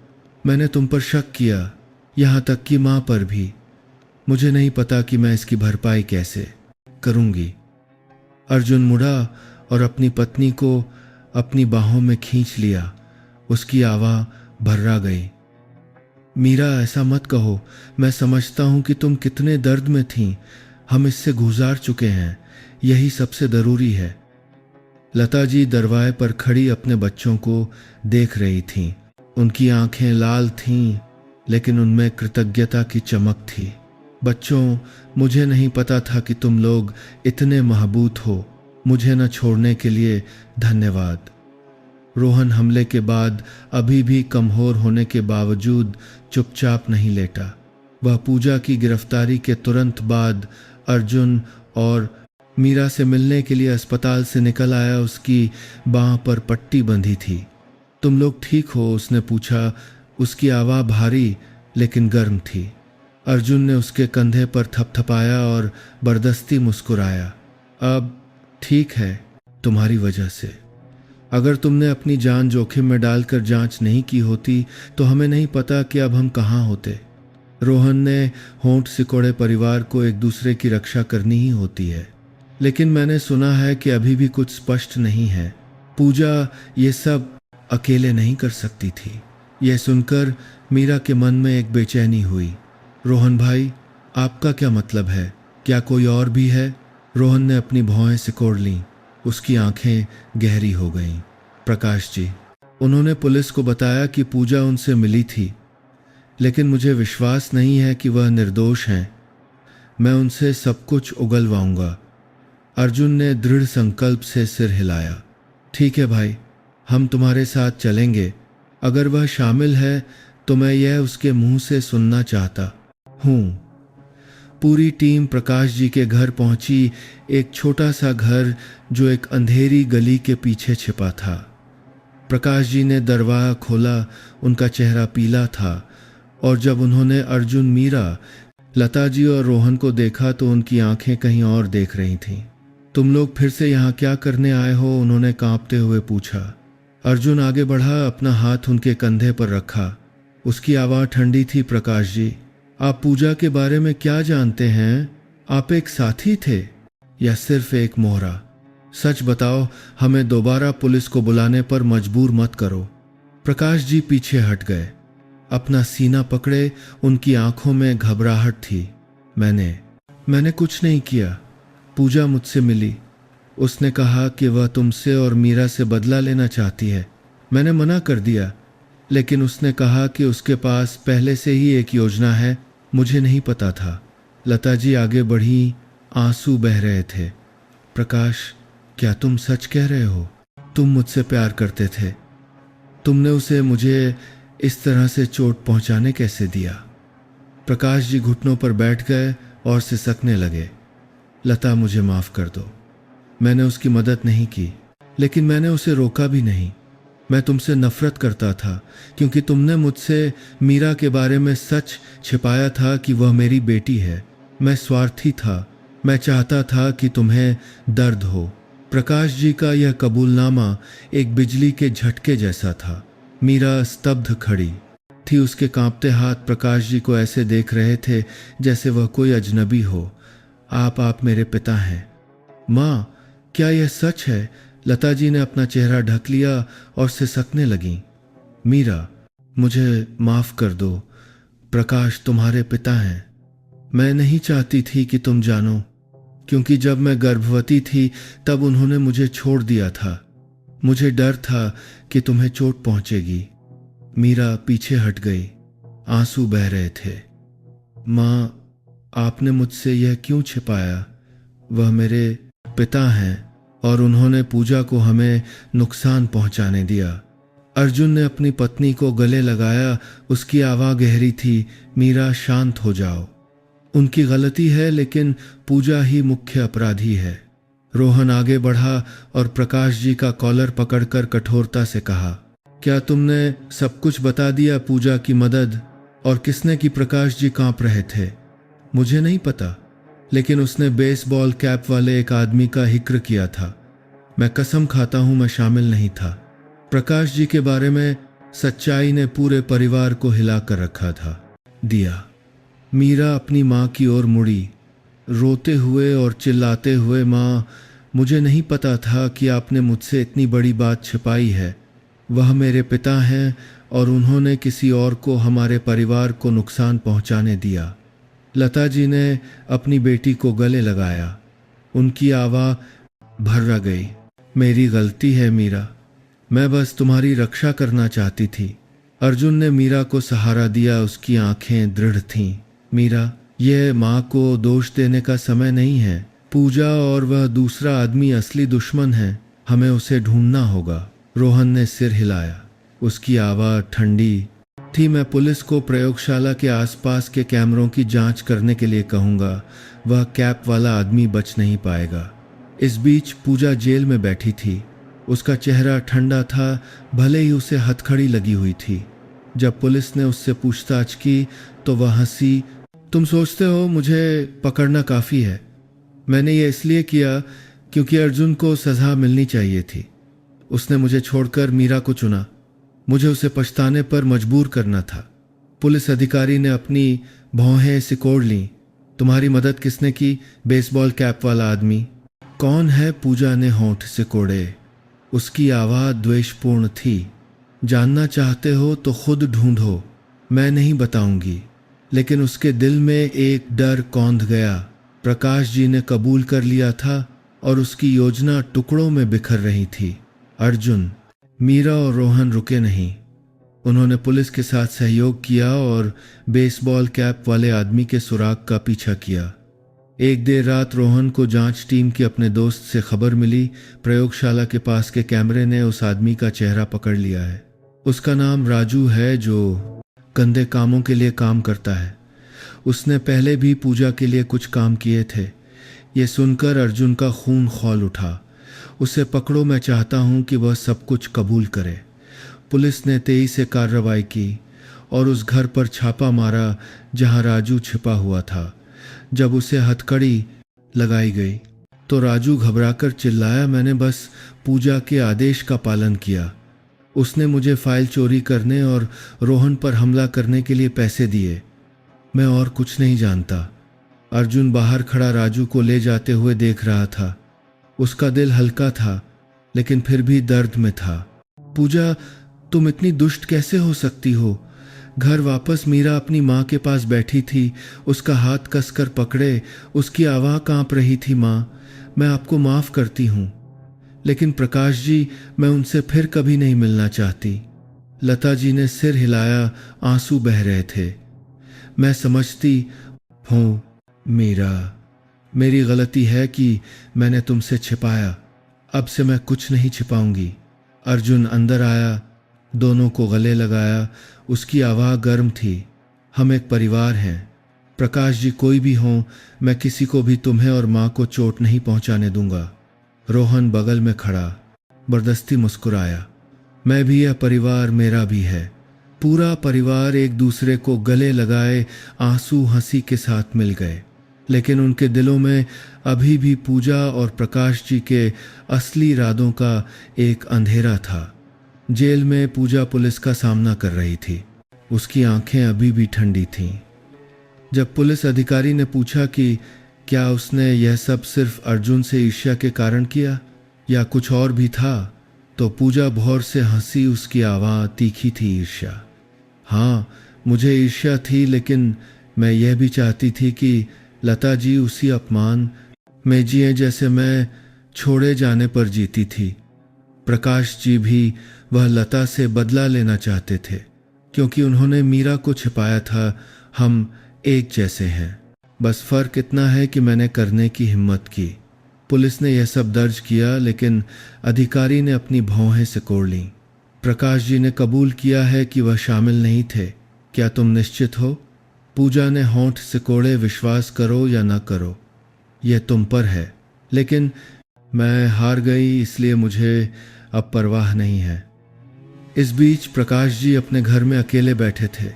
मैंने तुम पर शक किया, यहाँ तक कि माँ पर भी। मुझे नहीं पता कि मैं इसकी भरपाई कैसे करूंगी। अर्जुन मुड़ा और अपनी पत्नी को अपनी बाहों में खींच लिया। उसकी आवाज़ भर्रा गई। मीरा, ऐसा मत कहो, मैं समझता हूं कि तुम कितने दर्द में थीं। हम इससे गुजार चुके हैं, यही सबसे ज़रूरी है। लता जी दरवाजे पर खड़ी अपने बच्चों को देख रही थीं। उनकी आंखें लाल थीं, लेकिन उनमें कृतज्ञता की चमक थी। बच्चों, मुझे नहीं पता था कि तुम लोग इतने महबूत हो। मुझे न छोड़ने के लिए धन्यवाद। रोहन हमले के बाद अभी भी कमजोर होने के बावजूद चुपचाप नहीं लेटा। वह पूजा की गिरफ्तारी के तुरंत बाद अर्जुन और मीरा से मिलने के लिए अस्पताल से निकल आया। उसकी बांह पर पट्टी बंधी थी। तुम लोग ठीक हो? उसने पूछा। उसकी आवाज़ भारी लेकिन गर्म थी। अर्जुन ने उसके कंधे पर थपथपाया और बर्दस्ती मुस्कुराया। अब ठीक है, तुम्हारी वजह से। अगर तुमने अपनी जान जोखिम में डालकर जांच नहीं की होती तो हमें नहीं पता कि अब हम कहाँ होते। रोहन ने होंठ सिकोड़े, परिवार को एक दूसरे की रक्षा करनी ही होती है, लेकिन मैंने सुना है कि अभी भी कुछ स्पष्ट नहीं है। पूजा ये सब अकेले नहीं कर सकती थी। यह सुनकर मीरा के मन में एक बेचैनी हुई। रोहन भाई, आपका क्या मतलब है? क्या कोई और भी है? रोहन ने अपनी भौहें सिकोड़ लीं। उसकी आंखें गहरी हो गईं। प्रकाश जी, उन्होंने पुलिस को बताया कि पूजा उनसे मिली थी, लेकिन मुझे विश्वास नहीं है कि वह निर्दोष हैं। मैं उनसे सब कुछ उगलवाऊंगा। अर्जुन ने दृढ़ संकल्प से सिर हिलाया। ठीक है भाई, हम तुम्हारे साथ चलेंगे। अगर वह शामिल है तो मैं यह उसके मुंह से सुनना चाहता हूं। पूरी टीम प्रकाश जी के घर पहुंची, एक छोटा सा घर जो एक अंधेरी गली के पीछे छिपा था। प्रकाश जी ने दरवाजा खोला। उनका चेहरा पीला था और जब उन्होंने अर्जुन, मीरा, लता जी और रोहन को देखा तो उनकी आंखें कहीं और देख रही थीं। तुम लोग फिर से यहाँ क्या करने आए हो? उन्होंने कांपते हुए पूछा। अर्जुन आगे बढ़ा, अपना हाथ उनके कंधे पर रखा। उसकी आवाज़ ठंडी थी। प्रकाश जी, आप पूजा के बारे में क्या जानते हैं? आप एक साथी थे या सिर्फ एक मोहरा? सच बताओ, हमें दोबारा पुलिस को बुलाने पर मजबूर मत करो। प्रकाश जी पीछे हट गए, अपना सीना पकड़े। उनकी आंखों में घबराहट थी। मैंने कुछ नहीं किया। पूजा मुझसे मिली। उसने कहा कि वह तुमसे और मीरा से बदला लेना चाहती है। मैंने मना कर दिया, लेकिन उसने कहा कि उसके पास पहले से ही एक योजना है। मुझे नहीं पता था। लता जी आगे बढ़ी, आंसू बह रहे थे। प्रकाश, क्या तुम सच कह रहे हो? तुम मुझसे प्यार करते थे। तुमने उसे मुझे इस तरह से चोट पहुंचाने कैसे दिया? प्रकाश जी घुटनों पर बैठ गए और सिसकने लगे। लता, मुझे माफ कर दो। मैंने उसकी मदद नहीं की, लेकिन मैंने उसे रोका भी नहीं। मैं तुमसे नफरत करता था क्योंकि तुमने मुझसे मीरा के बारे में सच छिपाया था कि वह मेरी बेटी है। मैं स्वार्थी था। मैं चाहता था कि तुम्हें दर्द हो। प्रकाश जी का यह कबूलनामा एक बिजली के झटके जैसा था। मीरा स्तब्ध खड़ी थी। उसके कांपते हाथ प्रकाश जी को ऐसे देख रहे थे जैसे वह कोई अजनबी हो। आप मेरे पिता हैं। माँ, क्या यह सच है? लता जी ने अपना चेहरा ढक लिया और सिसकने लगीं। मीरा, मुझे माफ कर दो। प्रकाश तुम्हारे पिता हैं। मैं नहीं चाहती थी कि तुम जानो, क्योंकि जब मैं गर्भवती थी तब उन्होंने मुझे छोड़ दिया था। मुझे डर था कि तुम्हें चोट पहुंचेगी। मीरा पीछे हट गई। आंसू बह रहे थे। माँ, आपने मुझसे यह क्यों छिपाया? वह मेरे पिता हैं और उन्होंने पूजा को हमें नुकसान पहुंचाने दिया। अर्जुन ने अपनी पत्नी को गले लगाया। उसकी आवाज़ गहरी थी। मीरा, शांत हो जाओ। उनकी गलती है, लेकिन पूजा ही मुख्य अपराधी है। रोहन आगे बढ़ा और प्रकाश जी का कॉलर पकड़कर कठोरता से कहा, क्या तुमने सब कुछ बता दिया? पूजा की मदद और किसने की? प्रकाश जी कांप रहे थे। मुझे नहीं पता, लेकिन उसने बेसबॉल कैप वाले एक आदमी का जिक्र किया था। मैं कसम खाता हूं मैं शामिल नहीं था। प्रकाश जी के बारे में सच्चाई ने पूरे परिवार को हिला कर रखा था। दिया। मीरा अपनी माँ की ओर मुड़ी, रोते हुए और चिल्लाते हुए, माँ, मुझे नहीं पता था कि आपने मुझसे इतनी बड़ी बात छिपाई है। वह मेरे पिता हैं और उन्होंने किसी और को हमारे परिवार को नुकसान पहुंचाने दिया। लता जी ने अपनी बेटी को गले लगाया। उनकी आवाज़ भर्रा गई। मेरी गलती है मीरा, मैं बस तुम्हारी रक्षा करना चाहती थी। अर्जुन ने मीरा को सहारा दिया। उसकी आंखें दृढ़ थीं। मीरा, यह माँ को दोष देने का समय नहीं है। पूजा और वह दूसरा आदमी असली दुश्मन है। हमें उसे ढूंढना होगा। रोहन ने सिर हिलाया। उसकी आवाज़ ठंडी थी। मैं पुलिस को प्रयोगशाला के आसपास के कैमरों की जांच करने के लिए कहूँगा। वह कैप वाला आदमी बच नहीं पाएगा। इस बीच पूजा जेल में बैठी थी। उसका चेहरा ठंडा था, भले ही उसे हथकड़ी लगी हुई थी। जब पुलिस ने उससे पूछताछ की तो वह हंसी। तुम सोचते हो मुझे पकड़ना काफ़ी है? मैंने ये इसलिए किया क्योंकि अर्जुन को सज़ा मिलनी चाहिए थी। उसने मुझे छोड़कर मीरा को चुना। मुझे उसे पछताने पर मजबूर करना था। पुलिस अधिकारी ने अपनी भौहें सिकोड़ लीं। तुम्हारी मदद किसने की? बेसबॉल कैप वाला आदमी। कौन है? पूजा ने होंठ सिकोड़े। उसकी आवाज़ द्वेषपूर्ण थी। जानना चाहते हो तो खुद ढूंढो, मैं नहीं बताऊंगी। लेकिन उसके दिल में एक डर कौंध गया। प्रकाश जी ने कबूल कर लिया था और उसकी योजना टुकड़ों में बिखर रही थी। अर्जुन, मीरा और रोहन रुके नहीं। उन्होंने पुलिस के साथ सहयोग किया और बेसबॉल कैप वाले आदमी के सुराग का पीछा किया। एक देर रात रोहन को जांच टीम के अपने दोस्त से खबर मिली, प्रयोगशाला के पास के कैमरे ने उस आदमी का चेहरा पकड़ लिया है। उसका नाम राजू है, जो गंदे कामों के लिए काम करता है। उसने पहले भी पूजा के लिए कुछ काम किए थे। ये सुनकर अर्जुन का खून खौल उठा। उसे पकड़ो, मैं चाहता हूं कि वह सब कुछ कबूल करे। पुलिस ने तेजी से कार्रवाई की और उस घर पर छापा मारा जहां राजू छिपा हुआ था। जब उसे हथकड़ी लगाई गई तो राजू घबराकर चिल्लाया, मैंने बस पूजा के आदेश का पालन किया। उसने मुझे फाइल चोरी करने और रोहन पर हमला करने के लिए पैसे दिए। मैं और कुछ नहीं जानता। अर्जुन बाहर खड़ा राजू को ले जाते हुए देख रहा था। उसका दिल हल्का था लेकिन फिर भी दर्द में था। पूजा, तुम इतनी दुष्ट कैसे हो सकती हो? घर वापस मीरा अपनी माँ के पास बैठी थी, उसका हाथ कसकर पकड़े, उसकी आवाज़ कांप रही थी, माँ मैं आपको माफ़ करती हूँ, लेकिन प्रकाश जी, मैं उनसे फिर कभी नहीं मिलना चाहती। लता जी ने सिर हिलाया, आंसू बह रहे थे। मैं समझती हूँ मीरा, मेरी गलती है कि मैंने तुमसे छिपाया। अब से मैं कुछ नहीं छिपाऊंगी। अर्जुन अंदर आया, दोनों को गले लगाया। उसकी आवाज़ गर्म थी। हम एक परिवार हैं। प्रकाश जी, कोई भी हो, मैं किसी को भी तुम्हें और माँ को चोट नहीं पहुँचाने दूंगा। रोहन बगल में खड़ा बर्दस्ती मुस्कुराया, मैं भी, यह परिवार मेरा भी है। पूरा परिवार एक दूसरे को गले लगाए आंसू हंसी के साथ मिल गए। लेकिन उनके दिलों में अभी भी पूजा और प्रकाश जी के असली इरादों का एक अंधेरा था। जेल में पूजा पुलिस का सामना कर रही थी। उसकी आंखें अभी भी ठंडी थीं। जब पुलिस अधिकारी ने पूछा कि क्या उसने यह सब सिर्फ अर्जुन से ईर्ष्या के कारण किया या कुछ और भी था, तो पूजा भौर से हंसी। उसकी आवाज़ तीखी थी, ईर्ष्या। हाँ, मुझे ईर्ष्या थी, लेकिन मैं यह भी चाहती थी कि लता जी उसी अपमान में जिए जैसे मैं छोड़े जाने पर जीती थी। प्रकाश जी भी वह लता से बदला लेना चाहते थे, क्योंकि उन्होंने मीरा को छिपाया था। हम एक जैसे हैं, बस फर्क इतना है कि मैंने करने की हिम्मत की। पुलिस ने यह सब दर्ज किया, लेकिन अधिकारी ने अपनी भौहें सिकोड़ लीं। प्रकाश जी ने कबूल किया है कि वह शामिल नहीं थे। क्या तुम निश्चित हो? पूजा ने होंठ सिकोड़े, विश्वास करो या न करो, यह तुम पर है। लेकिन मैं हार गई, इसलिए मुझे अब परवाह नहीं है। इस बीच प्रकाश जी अपने घर में अकेले बैठे थे।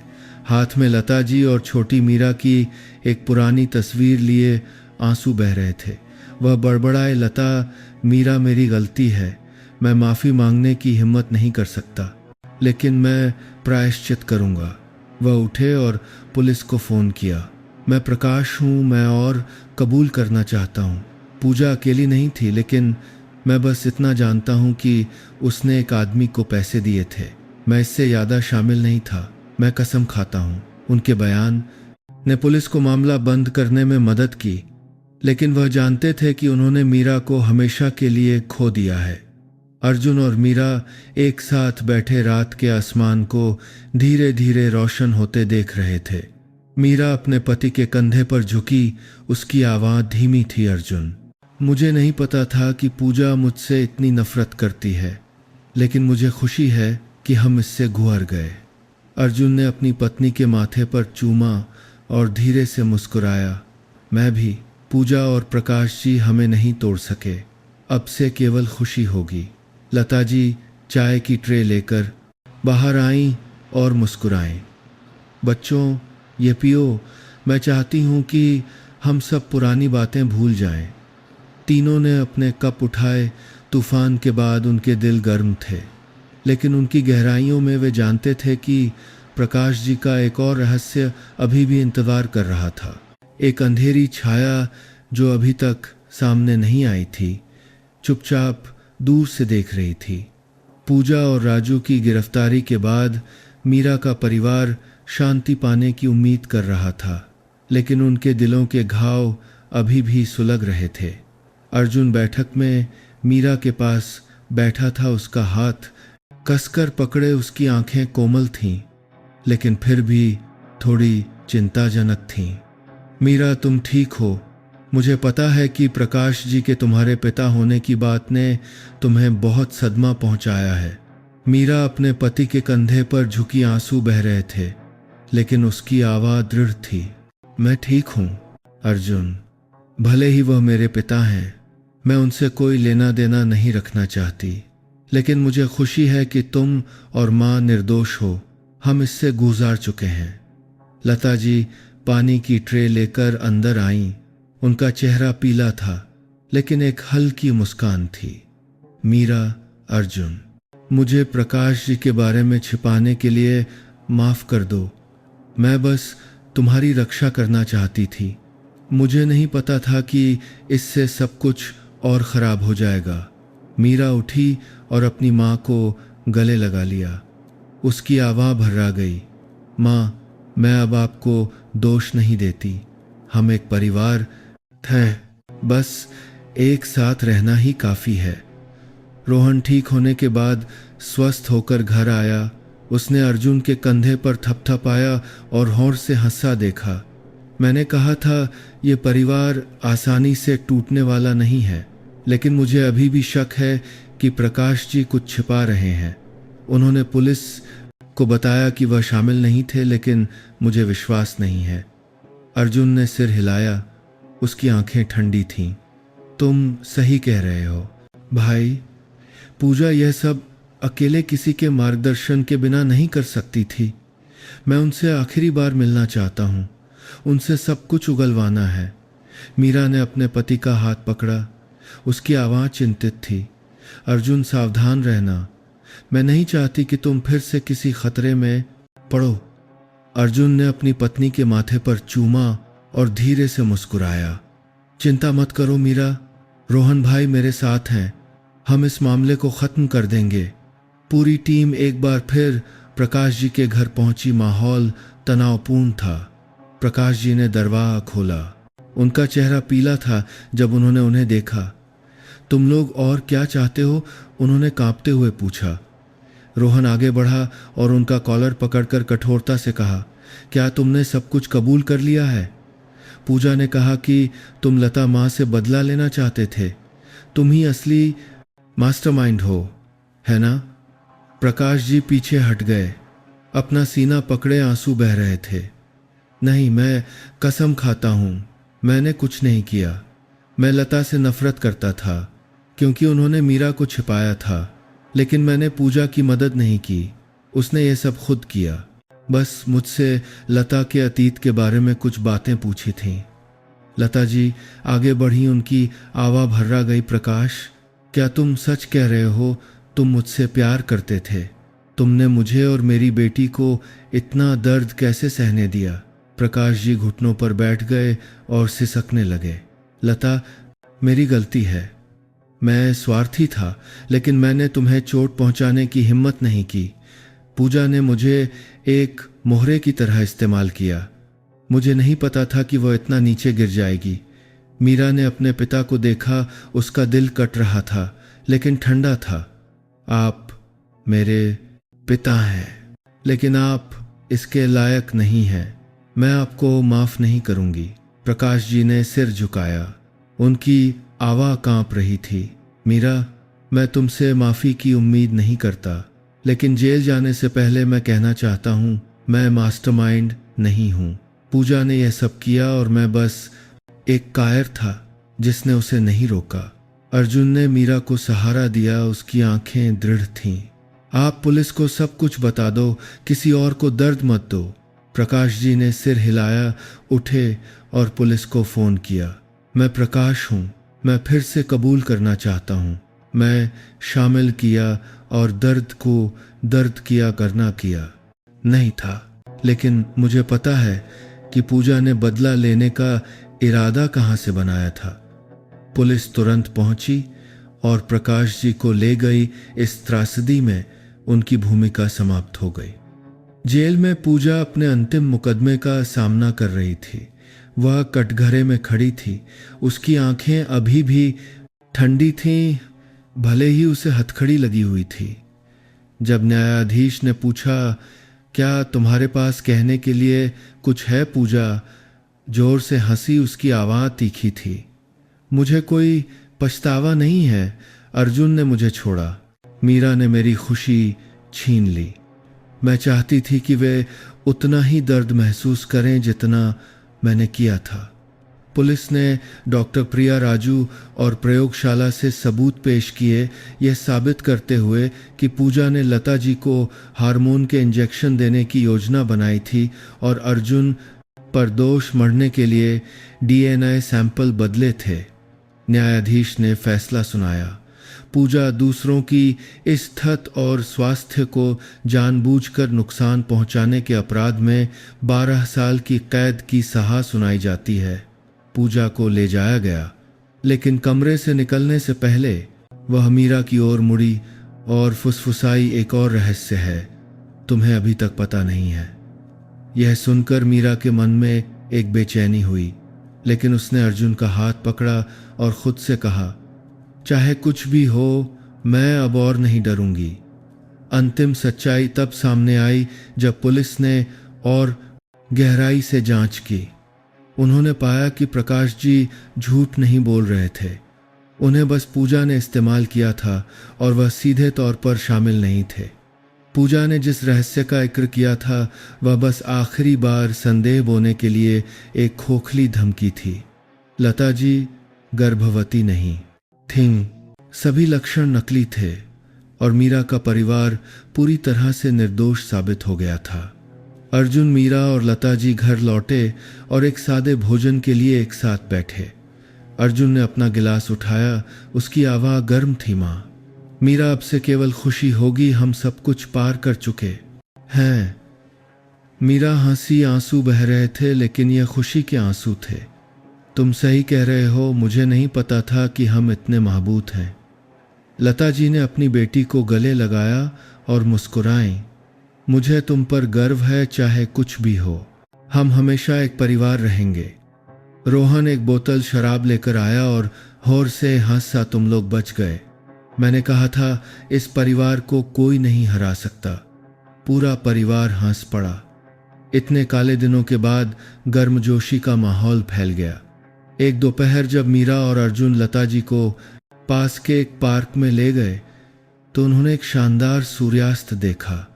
हाथ में लता जी और छोटी मीरा की एक पुरानी तस्वीर लिए आंसू बह रहे थे। वह बड़बड़ाए, लता, मीरा मेरी गलती है, मैं माफ़ी मांगने की हिम्मत नहीं कर सकता, लेकिन मैं प्रायश्चित करूंगा। वह उठे और पुलिस को फ़ोन किया। मैं प्रकाश हूँ, मैं और कबूल करना चाहता हूँ। पूजा अकेली नहीं थी, लेकिन मैं बस इतना जानता हूँ कि उसने एक आदमी को पैसे दिए थे। मैं इससे ज़्यादा शामिल नहीं था, मैं कसम खाता हूँ। उनके बयान ने पुलिस को मामला बंद करने में मदद की, लेकिन वह जानते थे कि उन्होंने मीरा को हमेशा के लिए खो दिया है। अर्जुन और मीरा एक साथ बैठे रात के आसमान को धीरे धीरे रोशन होते देख रहे थे। मीरा अपने पति के कंधे पर झुकी, उसकी आवाज़ धीमी थी, अर्जुन, मुझे नहीं पता था कि पूजा मुझसे इतनी नफरत करती है, लेकिन मुझे खुशी है कि हम इससे गुजर गए। अर्जुन ने अपनी पत्नी के माथे पर चूमा और धीरे से मुस्कुराया, मैं भी। पूजा और प्रकाश जी हमें नहीं तोड़ सके, अब से केवल खुशी होगी। लता जी चाय की ट्रे लेकर बाहर आईं और मुस्कुराएं। बच्चों, ये पियो, मैं चाहती हूँ कि हम सब पुरानी बातें भूल जाएं। तीनों ने अपने कप उठाए। तूफान के बाद उनके दिल गर्म थे, लेकिन उनकी गहराइयों में वे जानते थे कि प्रकाश जी का एक और रहस्य अभी भी इंतजार कर रहा था। एक अंधेरी छाया जो अभी तक सामने नहीं आई थी, चुपचाप दूर से देख रही थी। पूजा और राजू की गिरफ्तारी के बाद मीरा का परिवार शांति पाने की उम्मीद कर रहा था, लेकिन उनके दिलों के घाव अभी भी सुलग रहे थे। अर्जुन बैठक में मीरा के पास बैठा था, उसका हाथ कसकर पकड़े। उसकी आंखें कोमल थीं, लेकिन फिर भी थोड़ी चिंताजनक थीं। मीरा, तुम ठीक हो? मुझे पता है कि प्रकाश जी के तुम्हारे पिता होने की बात ने तुम्हें बहुत सदमा पहुंचाया है। मीरा अपने पति के कंधे पर झुकी, आंसू बह रहे थे, लेकिन उसकी आवाज दृढ़ थी। मैं ठीक हूं अर्जुन, भले ही वह मेरे पिता हैं, मैं उनसे कोई लेना देना नहीं रखना चाहती, लेकिन मुझे खुशी है कि तुम और माँ निर्दोष हो। हम इससे गुजार चुके हैं। लता जी पानी की ट्रे लेकर अंदर आईं। उनका चेहरा पीला था, लेकिन एक हल्की मुस्कान थी। मीरा, अर्जुन, मुझे प्रकाश जी के बारे में छिपाने के लिए माफ कर दो। मैं बस तुम्हारी रक्षा करना चाहती थी। मुझे नहीं पता था कि इससे सब कुछ और खराब हो जाएगा। मीरा उठी और अपनी माँ को गले लगा लिया। उसकी आवाज़ भर्रा गई। माँ, मैं अब आपको दोष नहीं देती। हम एक परिवार हैं, बस एक साथ रहना ही काफ़ी है। रोहन ठीक होने के बाद स्वस्थ होकर घर आया। उसने अर्जुन के कंधे पर थपथपाया और होड़ से हंसा देखा। मैंने कहा था ये परिवार आसानी से टूटने वाला नहीं है, लेकिन मुझे अभी भी शक है कि प्रकाश जी कुछ छिपा रहे हैं। उन्होंने पुलिस को बताया कि वह शामिल नहीं थे, लेकिन मुझे विश्वास नहीं है। अर्जुन ने सिर हिलाया। उसकी आंखें ठंडी थीं। तुम सही कह रहे हो भाई। पूजा यह सब अकेले किसी के मार्गदर्शन के बिना नहीं कर सकती थी। मैं उनसे आखिरी बार मिलना चाहता हूँ। उनसे सब कुछ उगलवाना है। मीरा ने अपने पति का हाथ पकड़ा। उसकी आवाज़ चिंतित थी। अर्जुन, सावधान रहना। मैं नहीं चाहती कि तुम फिर से किसी खतरे में पड़ो। अर्जुन ने अपनी पत्नी के माथे पर चूमा और धीरे से मुस्कुराया। चिंता मत करो मीरा, रोहन भाई मेरे साथ हैं। हम इस मामले को ख़त्म कर देंगे। पूरी टीम एक बार फिर प्रकाश जी के घर पहुंची। माहौल तनावपूर्ण था। प्रकाश जी ने दरवाज़ा खोला। उनका चेहरा पीला था जब उन्होंने उन्हें देखा। तुम लोग और क्या चाहते हो? उन्होंने कांपते हुए पूछा। रोहन आगे बढ़ा और उनका कॉलर पकड़कर कठोरता से कहा, क्या तुमने सब कुछ कबूल कर लिया है? पूजा ने कहा कि तुम लता माँ से बदला लेना चाहते थे। तुम ही असली मास्टरमाइंड हो, है ना? प्रकाश जी पीछे हट गए। अपना सीना पकड़े आंसू बह रहे थे। नहीं, मैं कसम खाता हूँ, मैंने कुछ नहीं किया। मैं लता से नफरत करता था क्योंकि उन्होंने मीरा को छिपाया था, लेकिन मैंने पूजा की मदद नहीं की। उसने ये सब खुद किया। बस मुझसे लता के अतीत के बारे में कुछ बातें पूछी थीं। लता जी आगे बढ़ी। उनकी आवाज़ भर्रा गई। प्रकाश, क्या तुम सच कह रहे हो? तुम मुझसे प्यार करते थे। तुमने मुझे और मेरी बेटी को इतना दर्द कैसे सहने दिया? प्रकाश जी घुटनों पर बैठ गए और सिसकने लगे। लता, मेरी गलती है। मैं स्वार्थी था, लेकिन मैंने तुम्हें चोट पहुंचाने की हिम्मत नहीं की। पूजा ने मुझे एक मोहरे की तरह इस्तेमाल किया। मुझे नहीं पता था कि वह इतना नीचे गिर जाएगी। मीरा ने अपने पिता को देखा। उसका दिल कट रहा था, लेकिन ठंडा था। आप मेरे पिता हैं, लेकिन आप इसके लायक नहीं हैं। मैं आपको माफ नहीं करूंगी। प्रकाश जी ने सिर झुकाया। उनकी आवाज़ कांप रही थी। मीरा, मैं तुमसे माफ़ी की उम्मीद नहीं करता, लेकिन जेल जाने से पहले मैं कहना चाहता हूँ, मैं मास्टरमाइंड नहीं हूँ। पूजा ने यह सब किया और मैं बस एक कायर था जिसने उसे नहीं रोका। अर्जुन ने मीरा को सहारा दिया। उसकी आंखें दृढ़ थीं। आप पुलिस को सब कुछ बता दो, किसी और को दर्द मत दो। प्रकाश जी ने सिर हिलाया, उठे और पुलिस को फ़ोन किया। मैं प्रकाश हूँ। मैं फिर से कबूल करना चाहता हूँ। मैं शामिल किया और दर्द को दर्द किया करना किया नहीं था, लेकिन मुझे पता है कि पूजा ने बदला लेने का इरादा कहाँ से बनाया था। पुलिस तुरंत पहुंची और प्रकाश जी को ले गई इस त्रासदी में उनकी भूमिका समाप्त हो गई। जेल में पूजा अपने अंतिम मुकदमे का सामना कर रही थी। वह कटघरे में खड़ी थी। उसकी आंखें अभी भी ठंडी थीं, भले ही उसे हथकड़ी लगी हुई थी। जब न्यायाधीश ने पूछा, क्या तुम्हारे पास कहने के लिए कुछ है पूजा? जोर से हंसी उसकी आवाज़ तीखी थी। मुझे कोई पछतावा नहीं है। अर्जुन ने मुझे छोड़ा, मीरा ने मेरी खुशी छीन ली। मैं चाहती थी कि वे उतना ही दर्द महसूस करें जितना मैंने किया था। पुलिस ने डॉक्टर प्रिया राजू और प्रयोगशाला से सबूत पेश किए, यह साबित करते हुए कि पूजा ने लता जी को हार्मोन के इंजेक्शन देने की योजना बनाई थी और अर्जुन पर दोष मढ़ने के लिए डीएनए सैंपल बदले थे। न्यायाधीश ने फैसला सुनाया। पूजा दूसरों की इज्जत और स्वास्थ्य को जानबूझकर नुकसान पहुंचाने के अपराध में 12 साल की कैद की सजा सुनाई जाती है। पूजा को ले जाया गया, लेकिन कमरे से निकलने से पहले वह मीरा की ओर मुड़ी और फुसफुसाई, एक और रहस्य है, तुम्हें अभी तक पता नहीं है। यह सुनकर मीरा के मन में एक बेचैनी हुई, लेकिन उसने अर्जुन का हाथ पकड़ा और खुद से कहा, चाहे कुछ भी हो, मैं अब और नहीं डरूंगी। अंतिम सच्चाई तब सामने आई जब पुलिस ने और गहराई से जांच की। उन्होंने पाया कि प्रकाश जी झूठ नहीं बोल रहे थे। उन्हें बस पूजा ने इस्तेमाल किया था और वह सीधे तौर पर शामिल नहीं थे। पूजा ने जिस रहस्य का जिक्र किया था वह बस आखिरी बार संदेह बोने के लिए एक खोखली धमकी थी। लता जी गर्भवती नहीं थीं। सभी लक्षण नकली थे और मीरा का परिवार पूरी तरह से निर्दोष साबित हो गया था। अर्जुन, मीरा और लता जी घर लौटे और एक सादे भोजन के लिए एक साथ बैठे। अर्जुन ने अपना गिलास उठाया, उसकी आवाज़ गर्म थी। माँ, मीरा, अब से केवल खुशी होगी, हम सब कुछ पार कर चुके हैं। मीरा हंसी, आंसू बह रहे थे, लेकिन यह खुशी के आंसू थे। तुम सही कह रहे हो, मुझे नहीं पता था कि हम इतने महबूब हैं। लता जी ने अपनी बेटी को गले लगाया और मुस्कुराई। मुझे तुम पर गर्व है, चाहे कुछ भी हो, हम हमेशा एक परिवार रहेंगे। रोहन एक बोतल शराब लेकर आया और होर से हंसा, तुम लोग बच गए। मैंने कहा था इस परिवार को कोई नहीं हरा सकता। पूरा परिवार हंस पड़ा। इतने काले दिनों के बाद गर्मजोशी का माहौल फैल गया। एक दोपहर जब मीरा और अर्जुन लता जी को पास के एक पार्क में ले गए तो उन्होंने एक शानदार सूर्यास्त देखा।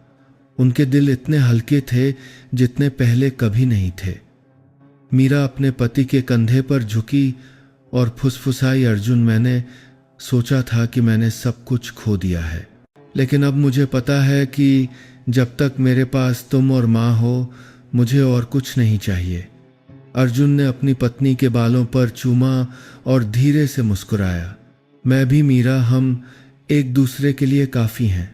उनके दिल इतने हल्के थे जितने पहले कभी नहीं थे। मीरा अपने पति के कंधे पर झुकी और फुसफुसाई, अर्जुन, मैंने सोचा था कि मैंने सब कुछ खो दिया है, लेकिन अब मुझे पता है कि जब तक मेरे पास तुम और माँ हो, मुझे और कुछ नहीं चाहिए। अर्जुन ने अपनी पत्नी के बालों पर चूमा और धीरे से मुस्कुराया। मैं भी, मीरा, हम एक दूसरे के लिए काफ़ी हैं।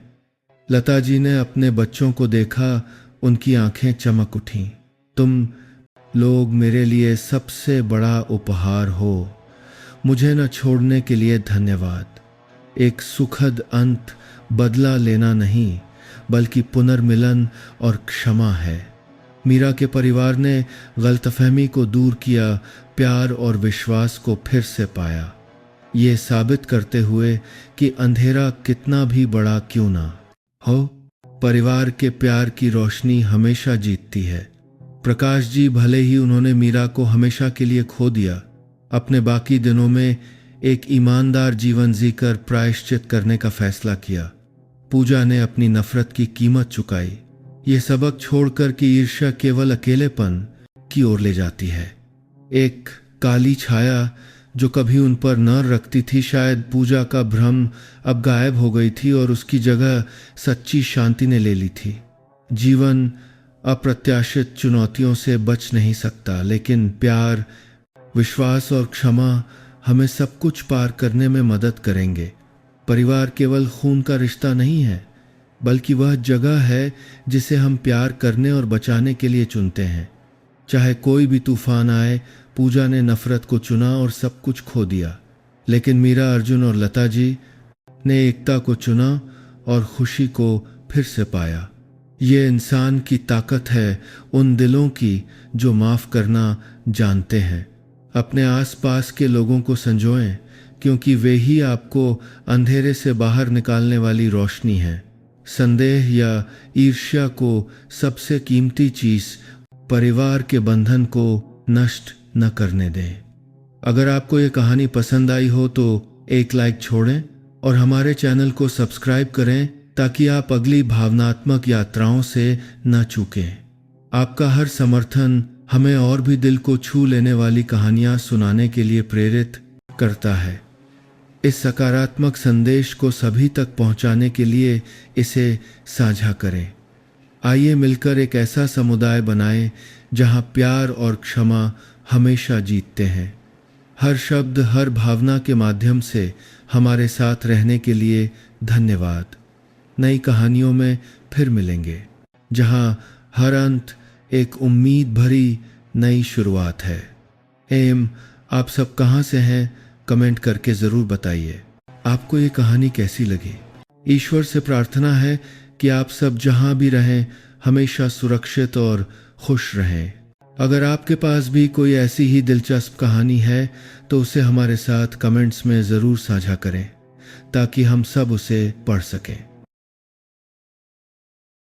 लता जी ने अपने बच्चों को देखा, उनकी आंखें चमक उठीं। तुम लोग मेरे लिए सबसे बड़ा उपहार हो। मुझे न छोड़ने के लिए धन्यवाद। एक सुखद अंत बदला लेना नहीं, बल्कि पुनर्मिलन और क्षमा है। मीरा के परिवार ने गलतफहमी को दूर किया, प्यार और विश्वास को फिर से पाया, ये साबित करते हुए कि अंधेरा कितना भी बड़ा क्यों ना हो, परिवार के प्यार की रोशनी हमेशा जीतती है। प्रकाश जी, भले ही उन्होंने मीरा को हमेशा के लिए खो दिया, अपने बाकी दिनों में एक ईमानदार जीवन जीकर प्रायश्चित करने का फैसला किया। पूजा ने अपनी नफरत की कीमत चुकाई। ये सबक छोड़कर कि ईर्ष्या केवल अकेलेपन की ओर ले जाती है। एक काली छाया जो कभी उन पर नर रखती थी, शायद पूजा का भ्रम अब गायब हो गई थी और उसकी जगह सच्ची शांति ने ले ली थी। जीवन अप्रत्याशित चुनौतियों से बच नहीं सकता, लेकिन प्यार, विश्वास और क्षमा हमें सब कुछ पार करने में मदद करेंगे। परिवार केवल खून का रिश्ता नहीं है, बल्कि वह जगह है जिसे हम प्यार करने और बचाने के लिए चुनते हैं। चाहे कोई भी तूफान आए, पूजा ने नफरत को चुना और सब कुछ खो दिया, लेकिन मीरा, अर्जुन और लता जी ने एकता को चुना और खुशी को फिर से पाया। ये इंसान की ताकत है, उन दिलों की जो माफ करना जानते हैं। अपने आसपास के लोगों को संजोएं, क्योंकि वे ही आपको अंधेरे से बाहर निकालने वाली रोशनी है। संदेह या ईर्ष्या को सबसे कीमती चीज परिवार के बंधन को नष्ट न करने दें। अगर आपको ये कहानी पसंद आई हो तो एक लाइक छोड़ें और हमारे चैनल को सब्सक्राइब करें, ताकि आप अगली भावनात्मक यात्राओं से न चूकें। आपका हर समर्थन हमें और भी दिल को छू लेने वाली कहानियां सुनाने के लिए प्रेरित करता है। इस सकारात्मक संदेश को सभी तक पहुंचाने के लिए इसे साझा करें। आइए मिलकर एक ऐसा समुदाय बनाएं जहां प्यार और क्षमा हमेशा जीतते हैं। हर शब्द, हर भावना के माध्यम से हमारे साथ रहने के लिए धन्यवाद। नई कहानियों में फिर मिलेंगे, जहां हर अंत एक उम्मीद भरी नई शुरुआत है। आप सब कहां से हैं? कमेंट करके ज़रूर बताइए। आपको ये कहानी कैसी लगी? ईश्वर से प्रार्थना है कि आप सब जहां भी रहें हमेशा सुरक्षित और खुश रहें। अगर आपके पास भी कोई ऐसी ही दिलचस्प कहानी है तो उसे हमारे साथ कमेंट्स में ज़रूर साझा करें, ताकि हम सब उसे पढ़ सकें।